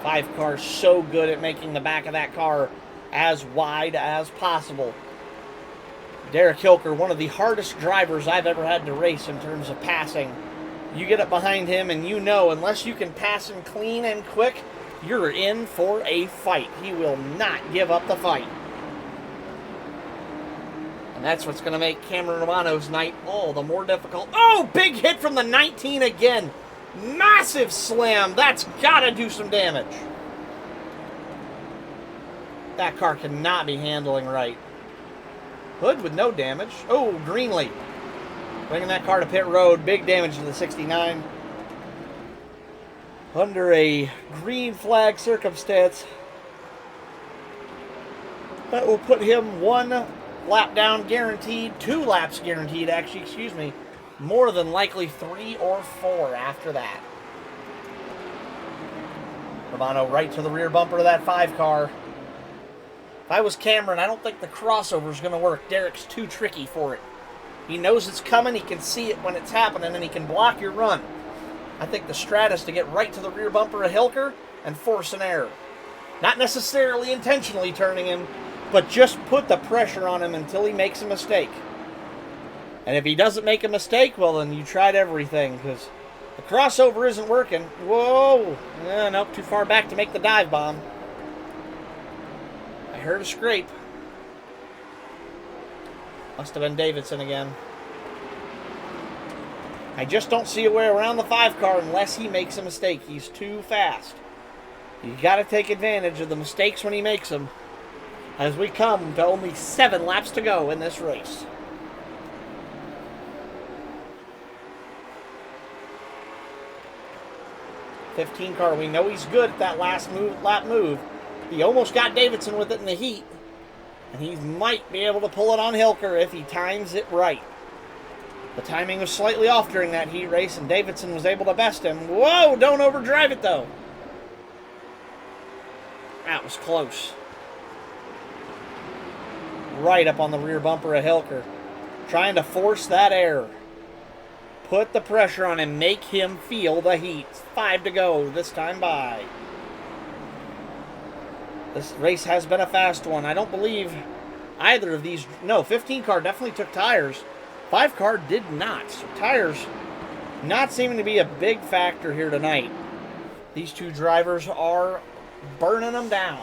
Five car so good at making the back of that car as wide as possible. Derek Hilker, one of the hardest drivers I've ever had to race in terms of passing. You get up behind him and you know, unless you can pass him clean and quick, you're in for a fight. He will not give up the fight. And that's what's going to make Cameron Romano's night all the more difficult. Oh, big hit from the 19 again. Massive slam. That's got to do some damage. That car cannot be handling right. Hood with no damage. Oh, Greenlee. Bringing that car to pit road. Big damage to the 69. Under a green flag circumstance, that will put him 1 lap down guaranteed. 2 laps guaranteed, actually, excuse me. More than likely 3 or 4 after that. Romano right to the rear bumper of that 5 car. If I was Cameron, I don't think the crossover is going to work. Derek's too tricky for it. He knows it's coming, he can see it when it's happening, and he can block your run. I think the strat is to get right to the rear bumper of Hilker and force an error. Not necessarily intentionally turning him, but just put the pressure on him until he makes a mistake. And if he doesn't make a mistake, well, then you tried everything, because the crossover isn't working. Whoa! Nope, too far back to make the dive bomb. I heard a scrape. Must have been Davidson again. I just don't see a way around the 5 car unless he makes a mistake. He's too fast. You got to take advantage of the mistakes when he makes them, as we come to only 7 laps to go in this race. '15 car, we know he's good at that last lap move. He almost got Davidson with it in the heat, and he might be able to pull it on Hilker if he times it right. The timing was slightly off during that heat race, and Davidson was able to best him. Whoa, don't overdrive it, though. That was close. Right up on the rear bumper of Hilker. Trying to force that error. Put the pressure on him. Make him feel the heat. 5 to go this time by. This race has been a fast one. I don't believe either of these... No, 15 car definitely took tires. 5 car did not. So tires not seeming to be a big factor here tonight. These two drivers are burning them down.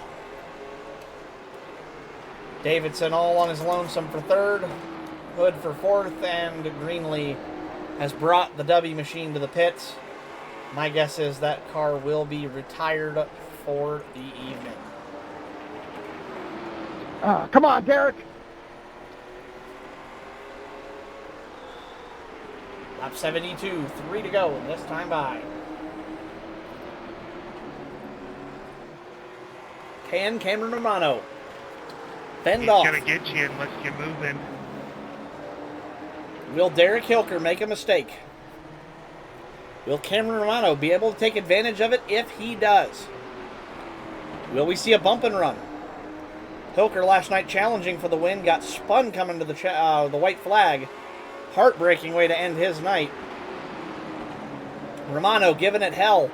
Davidson all on his lonesome for 3rd. Hood for 4th. And Greenlee has brought the W machine to the pits. My guess is that car will be retired for the evening.
Come on, Derek.
Lap 72, 3 to go, and this time by. Can Cameron Romano fend off?
He's going to get you unless you're moving.
Will Derek Hilker make a mistake? Will Cameron Romano be able to take advantage of it if he does? Will we see a bump and run? Hilker last night challenging for the win, got spun coming to the white flag. Heartbreaking way to end his night. Romano giving it hell.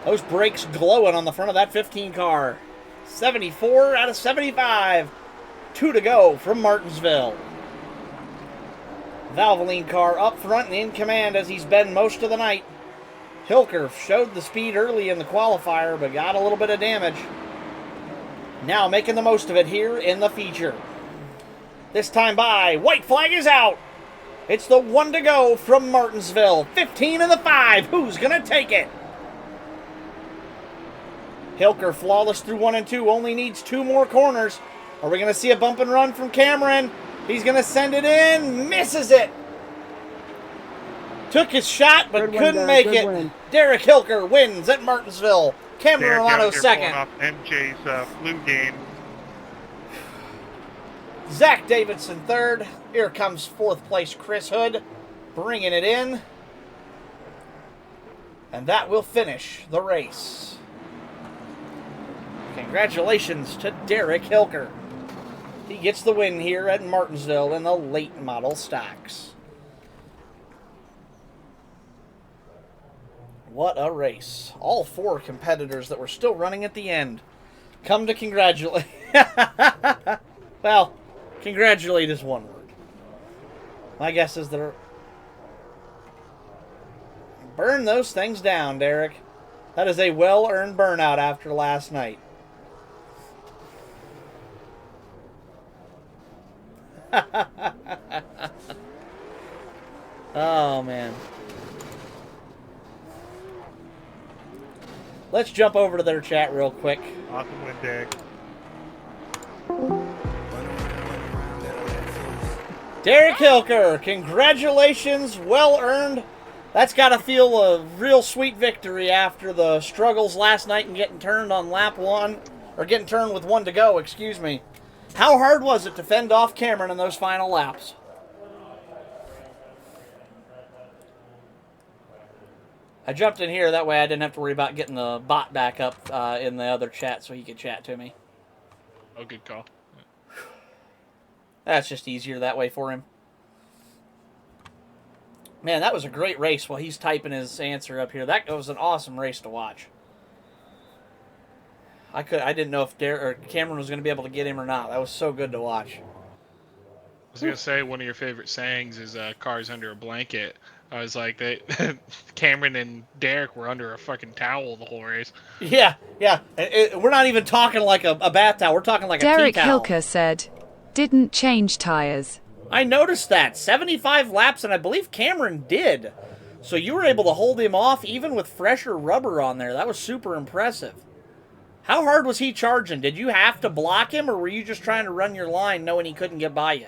Those brakes glowing on the front of that 15 car. 74 out of 75. 2 to go from Martinsville. Valvoline car up front and in command as he's been most of the night. Hilker showed the speed early in the qualifier, but got a little bit of damage. Now making the most of it here in the feature. This time by, white flag is out. It's the 1 to go from Martinsville. 15 in the 5. Who's going to take it? Hilker flawless through 1 and 2. Only needs 2 more corners. Are we going to see a bump and run from Cameron? He's going to send it in. Misses it. Took his shot, but
Good win,
couldn't
Derek,
make
good
it.
win.
Derek Hilker wins at Martinsville. Cameron
Derek
Romano
out here
second.
pulling off MJ's flu game.
Zach Davidson third. Here comes fourth place Chris Hood, bringing it in. And that will finish the race. Congratulations to Derek Hilker. He gets the win here at Martinsville in the late model stocks. What a race. All four competitors that were still running at the end come to congratulate. Well, congratulate is one word. My guess is they're... Burn those things down, Derek. That is a well-earned burnout after last night. Oh, man. Let's jump over to their chat real quick.
Awesome win, Derek.
Derek Hilker, congratulations, well earned. That's got to feel a real sweet victory after the struggles last night and getting turned on lap one, or getting turned with one to go, excuse me. How hard was it to fend off Cameron in those final laps? I jumped in here, that way I didn't have to worry about getting the bot back up in the other chat so he could chat to me.
Oh, good call.
That's just easier that way for him. Man, that was a great race while he's typing his answer up here. That was an awesome race to watch. I didn't know if Cameron was going to be able to get him or not. That was so good to watch.
I was going to say one of your favorite sayings is cars under a blanket. I was like, Cameron and Derek were under a fucking towel the whole race.
Yeah. We're not even talking like a bath towel. We're talking like a tea
Derek
towel.
Hilker said, didn't change tires.
I noticed that. 75 laps, and I believe Cameron did. So you were able to hold him off even with fresher rubber on there. That was super impressive. How hard was he charging? Did you have to block him, or were you just trying to run your line knowing he couldn't get by you?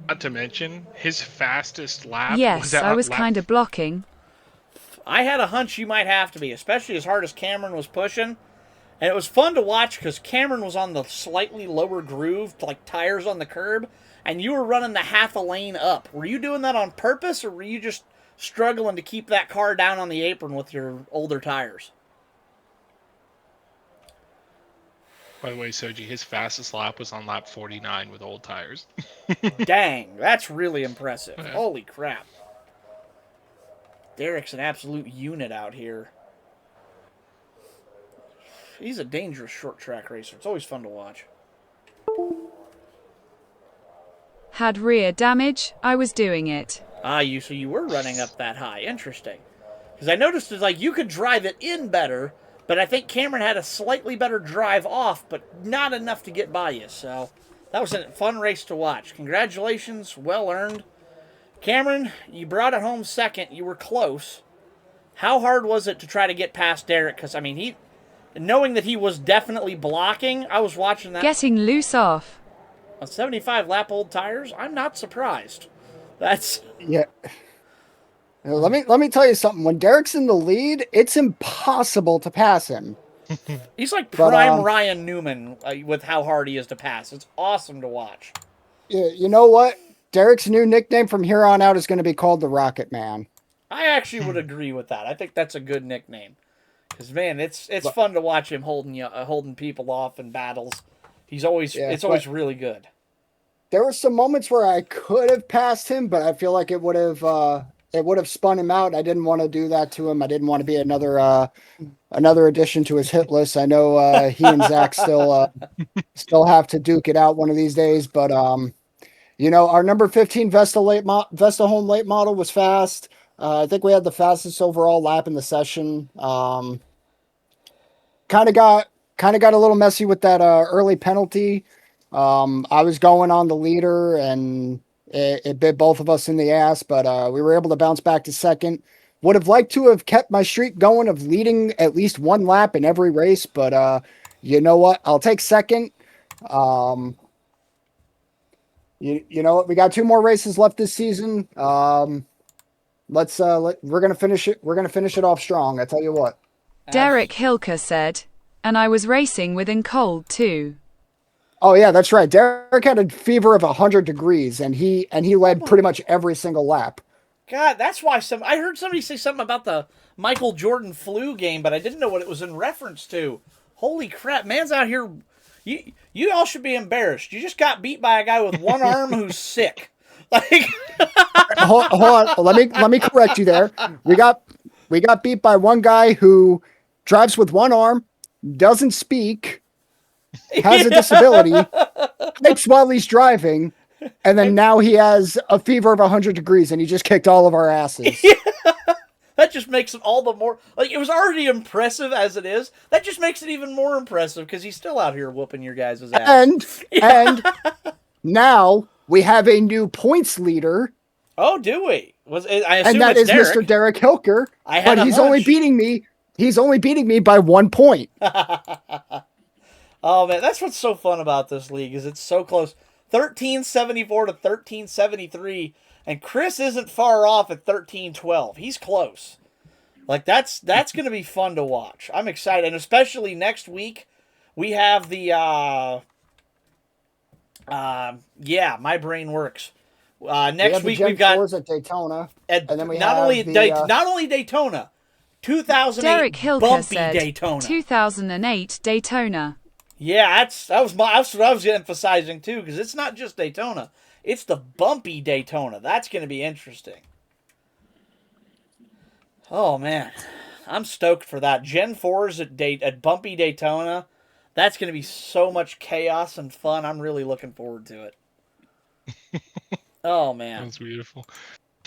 Not to mention, his fastest lap was
Yes,
at
I was
lap
kind of blocking.
I had a hunch you might have to be, especially as hard as Cameron was pushing. And it was fun to watch because Cameron was on the slightly lower groove, like tires on the curb, and you were running the half a lane up. Were you doing that on purpose, or were you just struggling to keep that car down on the apron with your older tires?
By the way, Soji, his fastest lap was on lap 49 with old tires.
Dang, that's really impressive.
Yeah.
Holy crap. Derek's an absolute unit out here. He's a dangerous short track racer. It's always fun to watch.
Had rear damage, I was doing it.
So you were running up that high. Interesting. Because I noticed it's like you could drive it in better, but I think Cameron had a slightly better drive off, but not enough to get by you. So that was a fun race to watch. Congratulations. Well earned. Cameron, you brought it home second. You were close. How hard was it to try to get past Derek? Because, I mean, knowing that he was definitely blocking, I was watching that.
Getting loose off.
On 75 lap old tires, I'm not surprised. That's...
Yeah. Let me tell you something. When Derek's in the lead, it's impossible to pass him.
He's like
But,
prime Ryan Newman with how hard he is to pass. It's awesome to watch.
Yeah, you know what? Derek's new nickname from here on out is going to be called the Rocket Man.
I actually would agree with that. I think that's a good nickname. Because, man, it's fun to watch him holding people off in battles. It's always really good.
There were some moments where I could have passed him, but I feel like it would have spun him out. I didn't want to do that to him. I didn't want to be another addition to his hit list. I know he and Zach still have to duke it out one of these days, but our number 15 Vesta home late model was fast. I think we had the fastest overall lap in the session. Kind of got a little messy with that early penalty. I was going on the leader and it bit both of us in the ass, but we were able to bounce back to second. Would have liked to have kept my streak going of leading at least one lap in every race, but you know what? I'll take second. You know what? We got 2 more races left this season. We're gonna finish it. We're gonna finish it off strong. I tell you what.
Derek Hilker said, and I was racing within cold too.
Oh yeah, that's right. Derek had a fever of 100 degrees, and he led pretty much every single lap.
God, that's why I heard somebody say something about the Michael Jordan flu game, but I didn't know what it was in reference to. Holy crap, man's out here. You all should be embarrassed. You just got beat by a guy with one arm who's sick. Like,
hold on. Let me correct you there. We got beat by one guy who drives with one arm, doesn't speak, has a disability, types while he's driving, and then now he has a fever of 100 degrees, and he just kicked all of our asses.
That just makes it all the more, like, it was already impressive as it is. That just makes it even more impressive because he's still out here whooping your guys' ass.
And now we have a new points leader.
Oh, do we? I assume
and that is
Derek.
Mr. Derek Hilker. But he's only beating me. He's only beating me by 1 point.
Oh man, that's what's so fun about this league is it's so close. 1374 to 1373, and Chris isn't far off at 1312. He's close. Like that's going to be fun to watch. I'm excited, and especially next week we have the my brain works. Next week we've got
at Daytona,
and
then we
not
have
only not only Daytona, 2008
Derek Hilker
bumpy
said,
Daytona.
2008 Daytona.
Yeah, that's what I was emphasizing too, because it's not just Daytona; it's the bumpy Daytona. That's going to be interesting. Oh man, I'm stoked for that. Gen 4s at bumpy Daytona. That's going to be so much chaos and fun. I'm really looking forward to it. Oh man,
That's beautiful.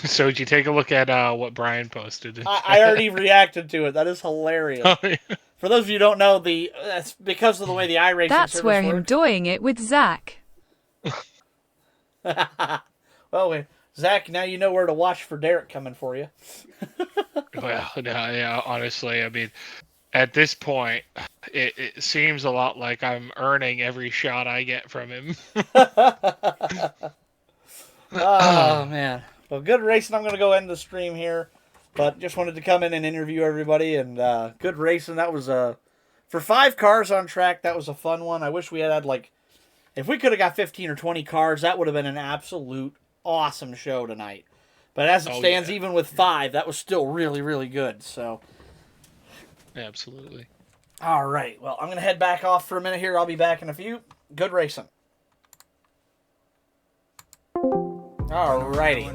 So did you take a look at what Brian posted?
I already reacted to it. That is hilarious.
Oh, yeah.
For those of you who don't know, that's because of the way the iRacing
That's
service
where him
works.
doing it with Zach.
Well, Zach, now you know where to watch for Derek coming for you.
Well, no, yeah, honestly, I mean, at this point, it seems a lot like I'm earning every shot I get from him.
Oh, man. Well, good racing. I'm going to go end the stream here. But just wanted to come in and interview everybody. And good racing. That was, for 5 cars on track, that was a fun one. I wish we had, like, if we could have got 15 or 20 cars, that would have been an absolute awesome show tonight. But as it stands, even with 5, that was still really, really good. So,
Absolutely.
all right. Well, I'm going to head back off for a minute here. I'll be back in a few. Good racing. All righty.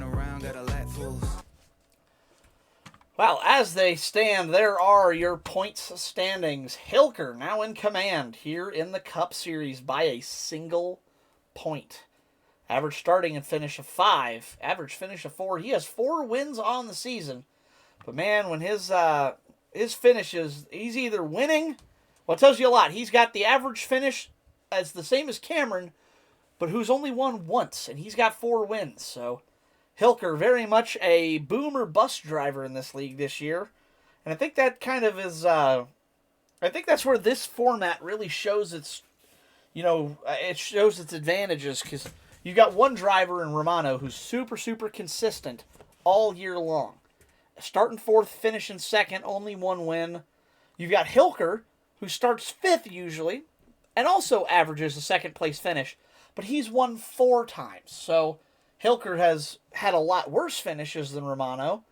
Well, as they stand, there are your points standings. Hilker now in command here in the Cup Series by a single point. Average starting and finish of 5. Average finish of 4. He has 4 wins on the season. But man, when his finishes, he's either winning. Well, it tells you a lot. He's got the average finish as the same as Cameron, but who's only won once, and he's got 4 wins. So Hilker, very much a boom or bust driver in this league this year. And I think that kind of is, I think that's where this format really shows its, it shows its advantages, because you've got one driver in Romano who's super, super consistent all year long. Starting 4th, finishing 2nd, only 1 win. You've got Hilker, who starts 5th usually, and also averages a 2nd place finish, but he's won 4 times. So Hilker has had a lot worse finishes than Romano,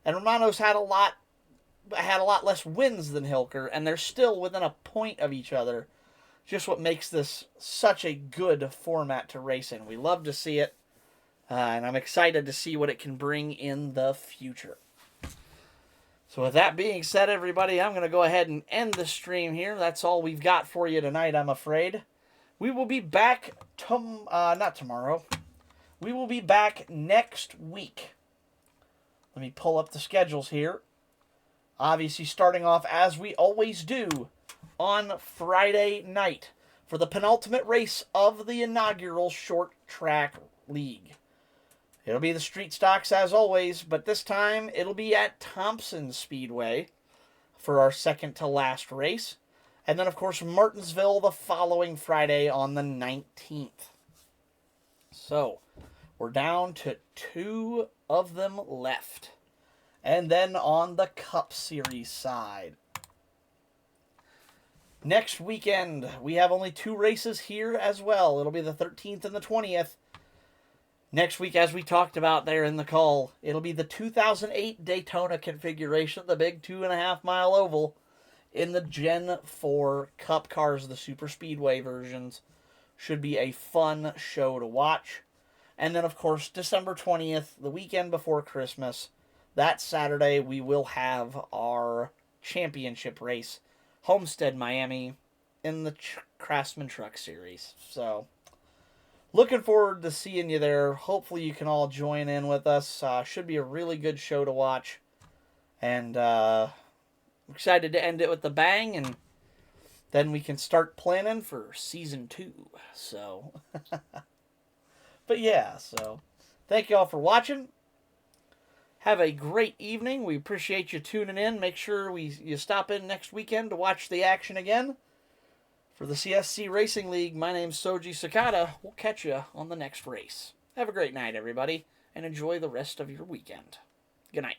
and Romano's had a lot less wins than Hilker, and they're still within a point of each other. Just what makes this such a good format to race in. We love to see it, and I'm excited to see what it can bring in the future. So with that being said, everybody, I'm going to go ahead and end the stream here. That's all we've got for you tonight, I'm afraid. We will be back, not tomorrow. We will be back next week. Let me pull up the schedules here. Obviously, starting off, as we always do, on Friday night for the penultimate race of the inaugural Short Track League. It'll be the street stocks as always, but this time it'll be at Thompson Speedway for our second to last race. And then, of course, Martinsville the following Friday on the 19th. So, we're down to 2 of them left. And then on the Cup Series side. Next weekend, we have only 2 races here as well. It'll be the 13th and the 20th. Next week, as we talked about there in the call, it'll be the 2008 Daytona configuration, the big 2.5-mile oval, in the Gen 4 Cup cars, the Super Speedway versions. Should be a fun show to watch. And then, of course, December 20th, the weekend before Christmas, that Saturday, we will have our championship race, Homestead, Miami, in the Craftsman Truck Series. So, looking forward to seeing you there. Hopefully you can all join in with us. Should be a really good show to watch. And excited to end it with a bang, and then we can start planning for Season 2. So, but yeah, so thank you all for watching. Have a great evening. We appreciate you tuning in. Make sure you stop in next weekend to watch the action again. For the CSC Racing League, my name's Soji Sakata. We'll catch you on the next race. Have a great night, everybody, and enjoy the rest of your weekend. Good night.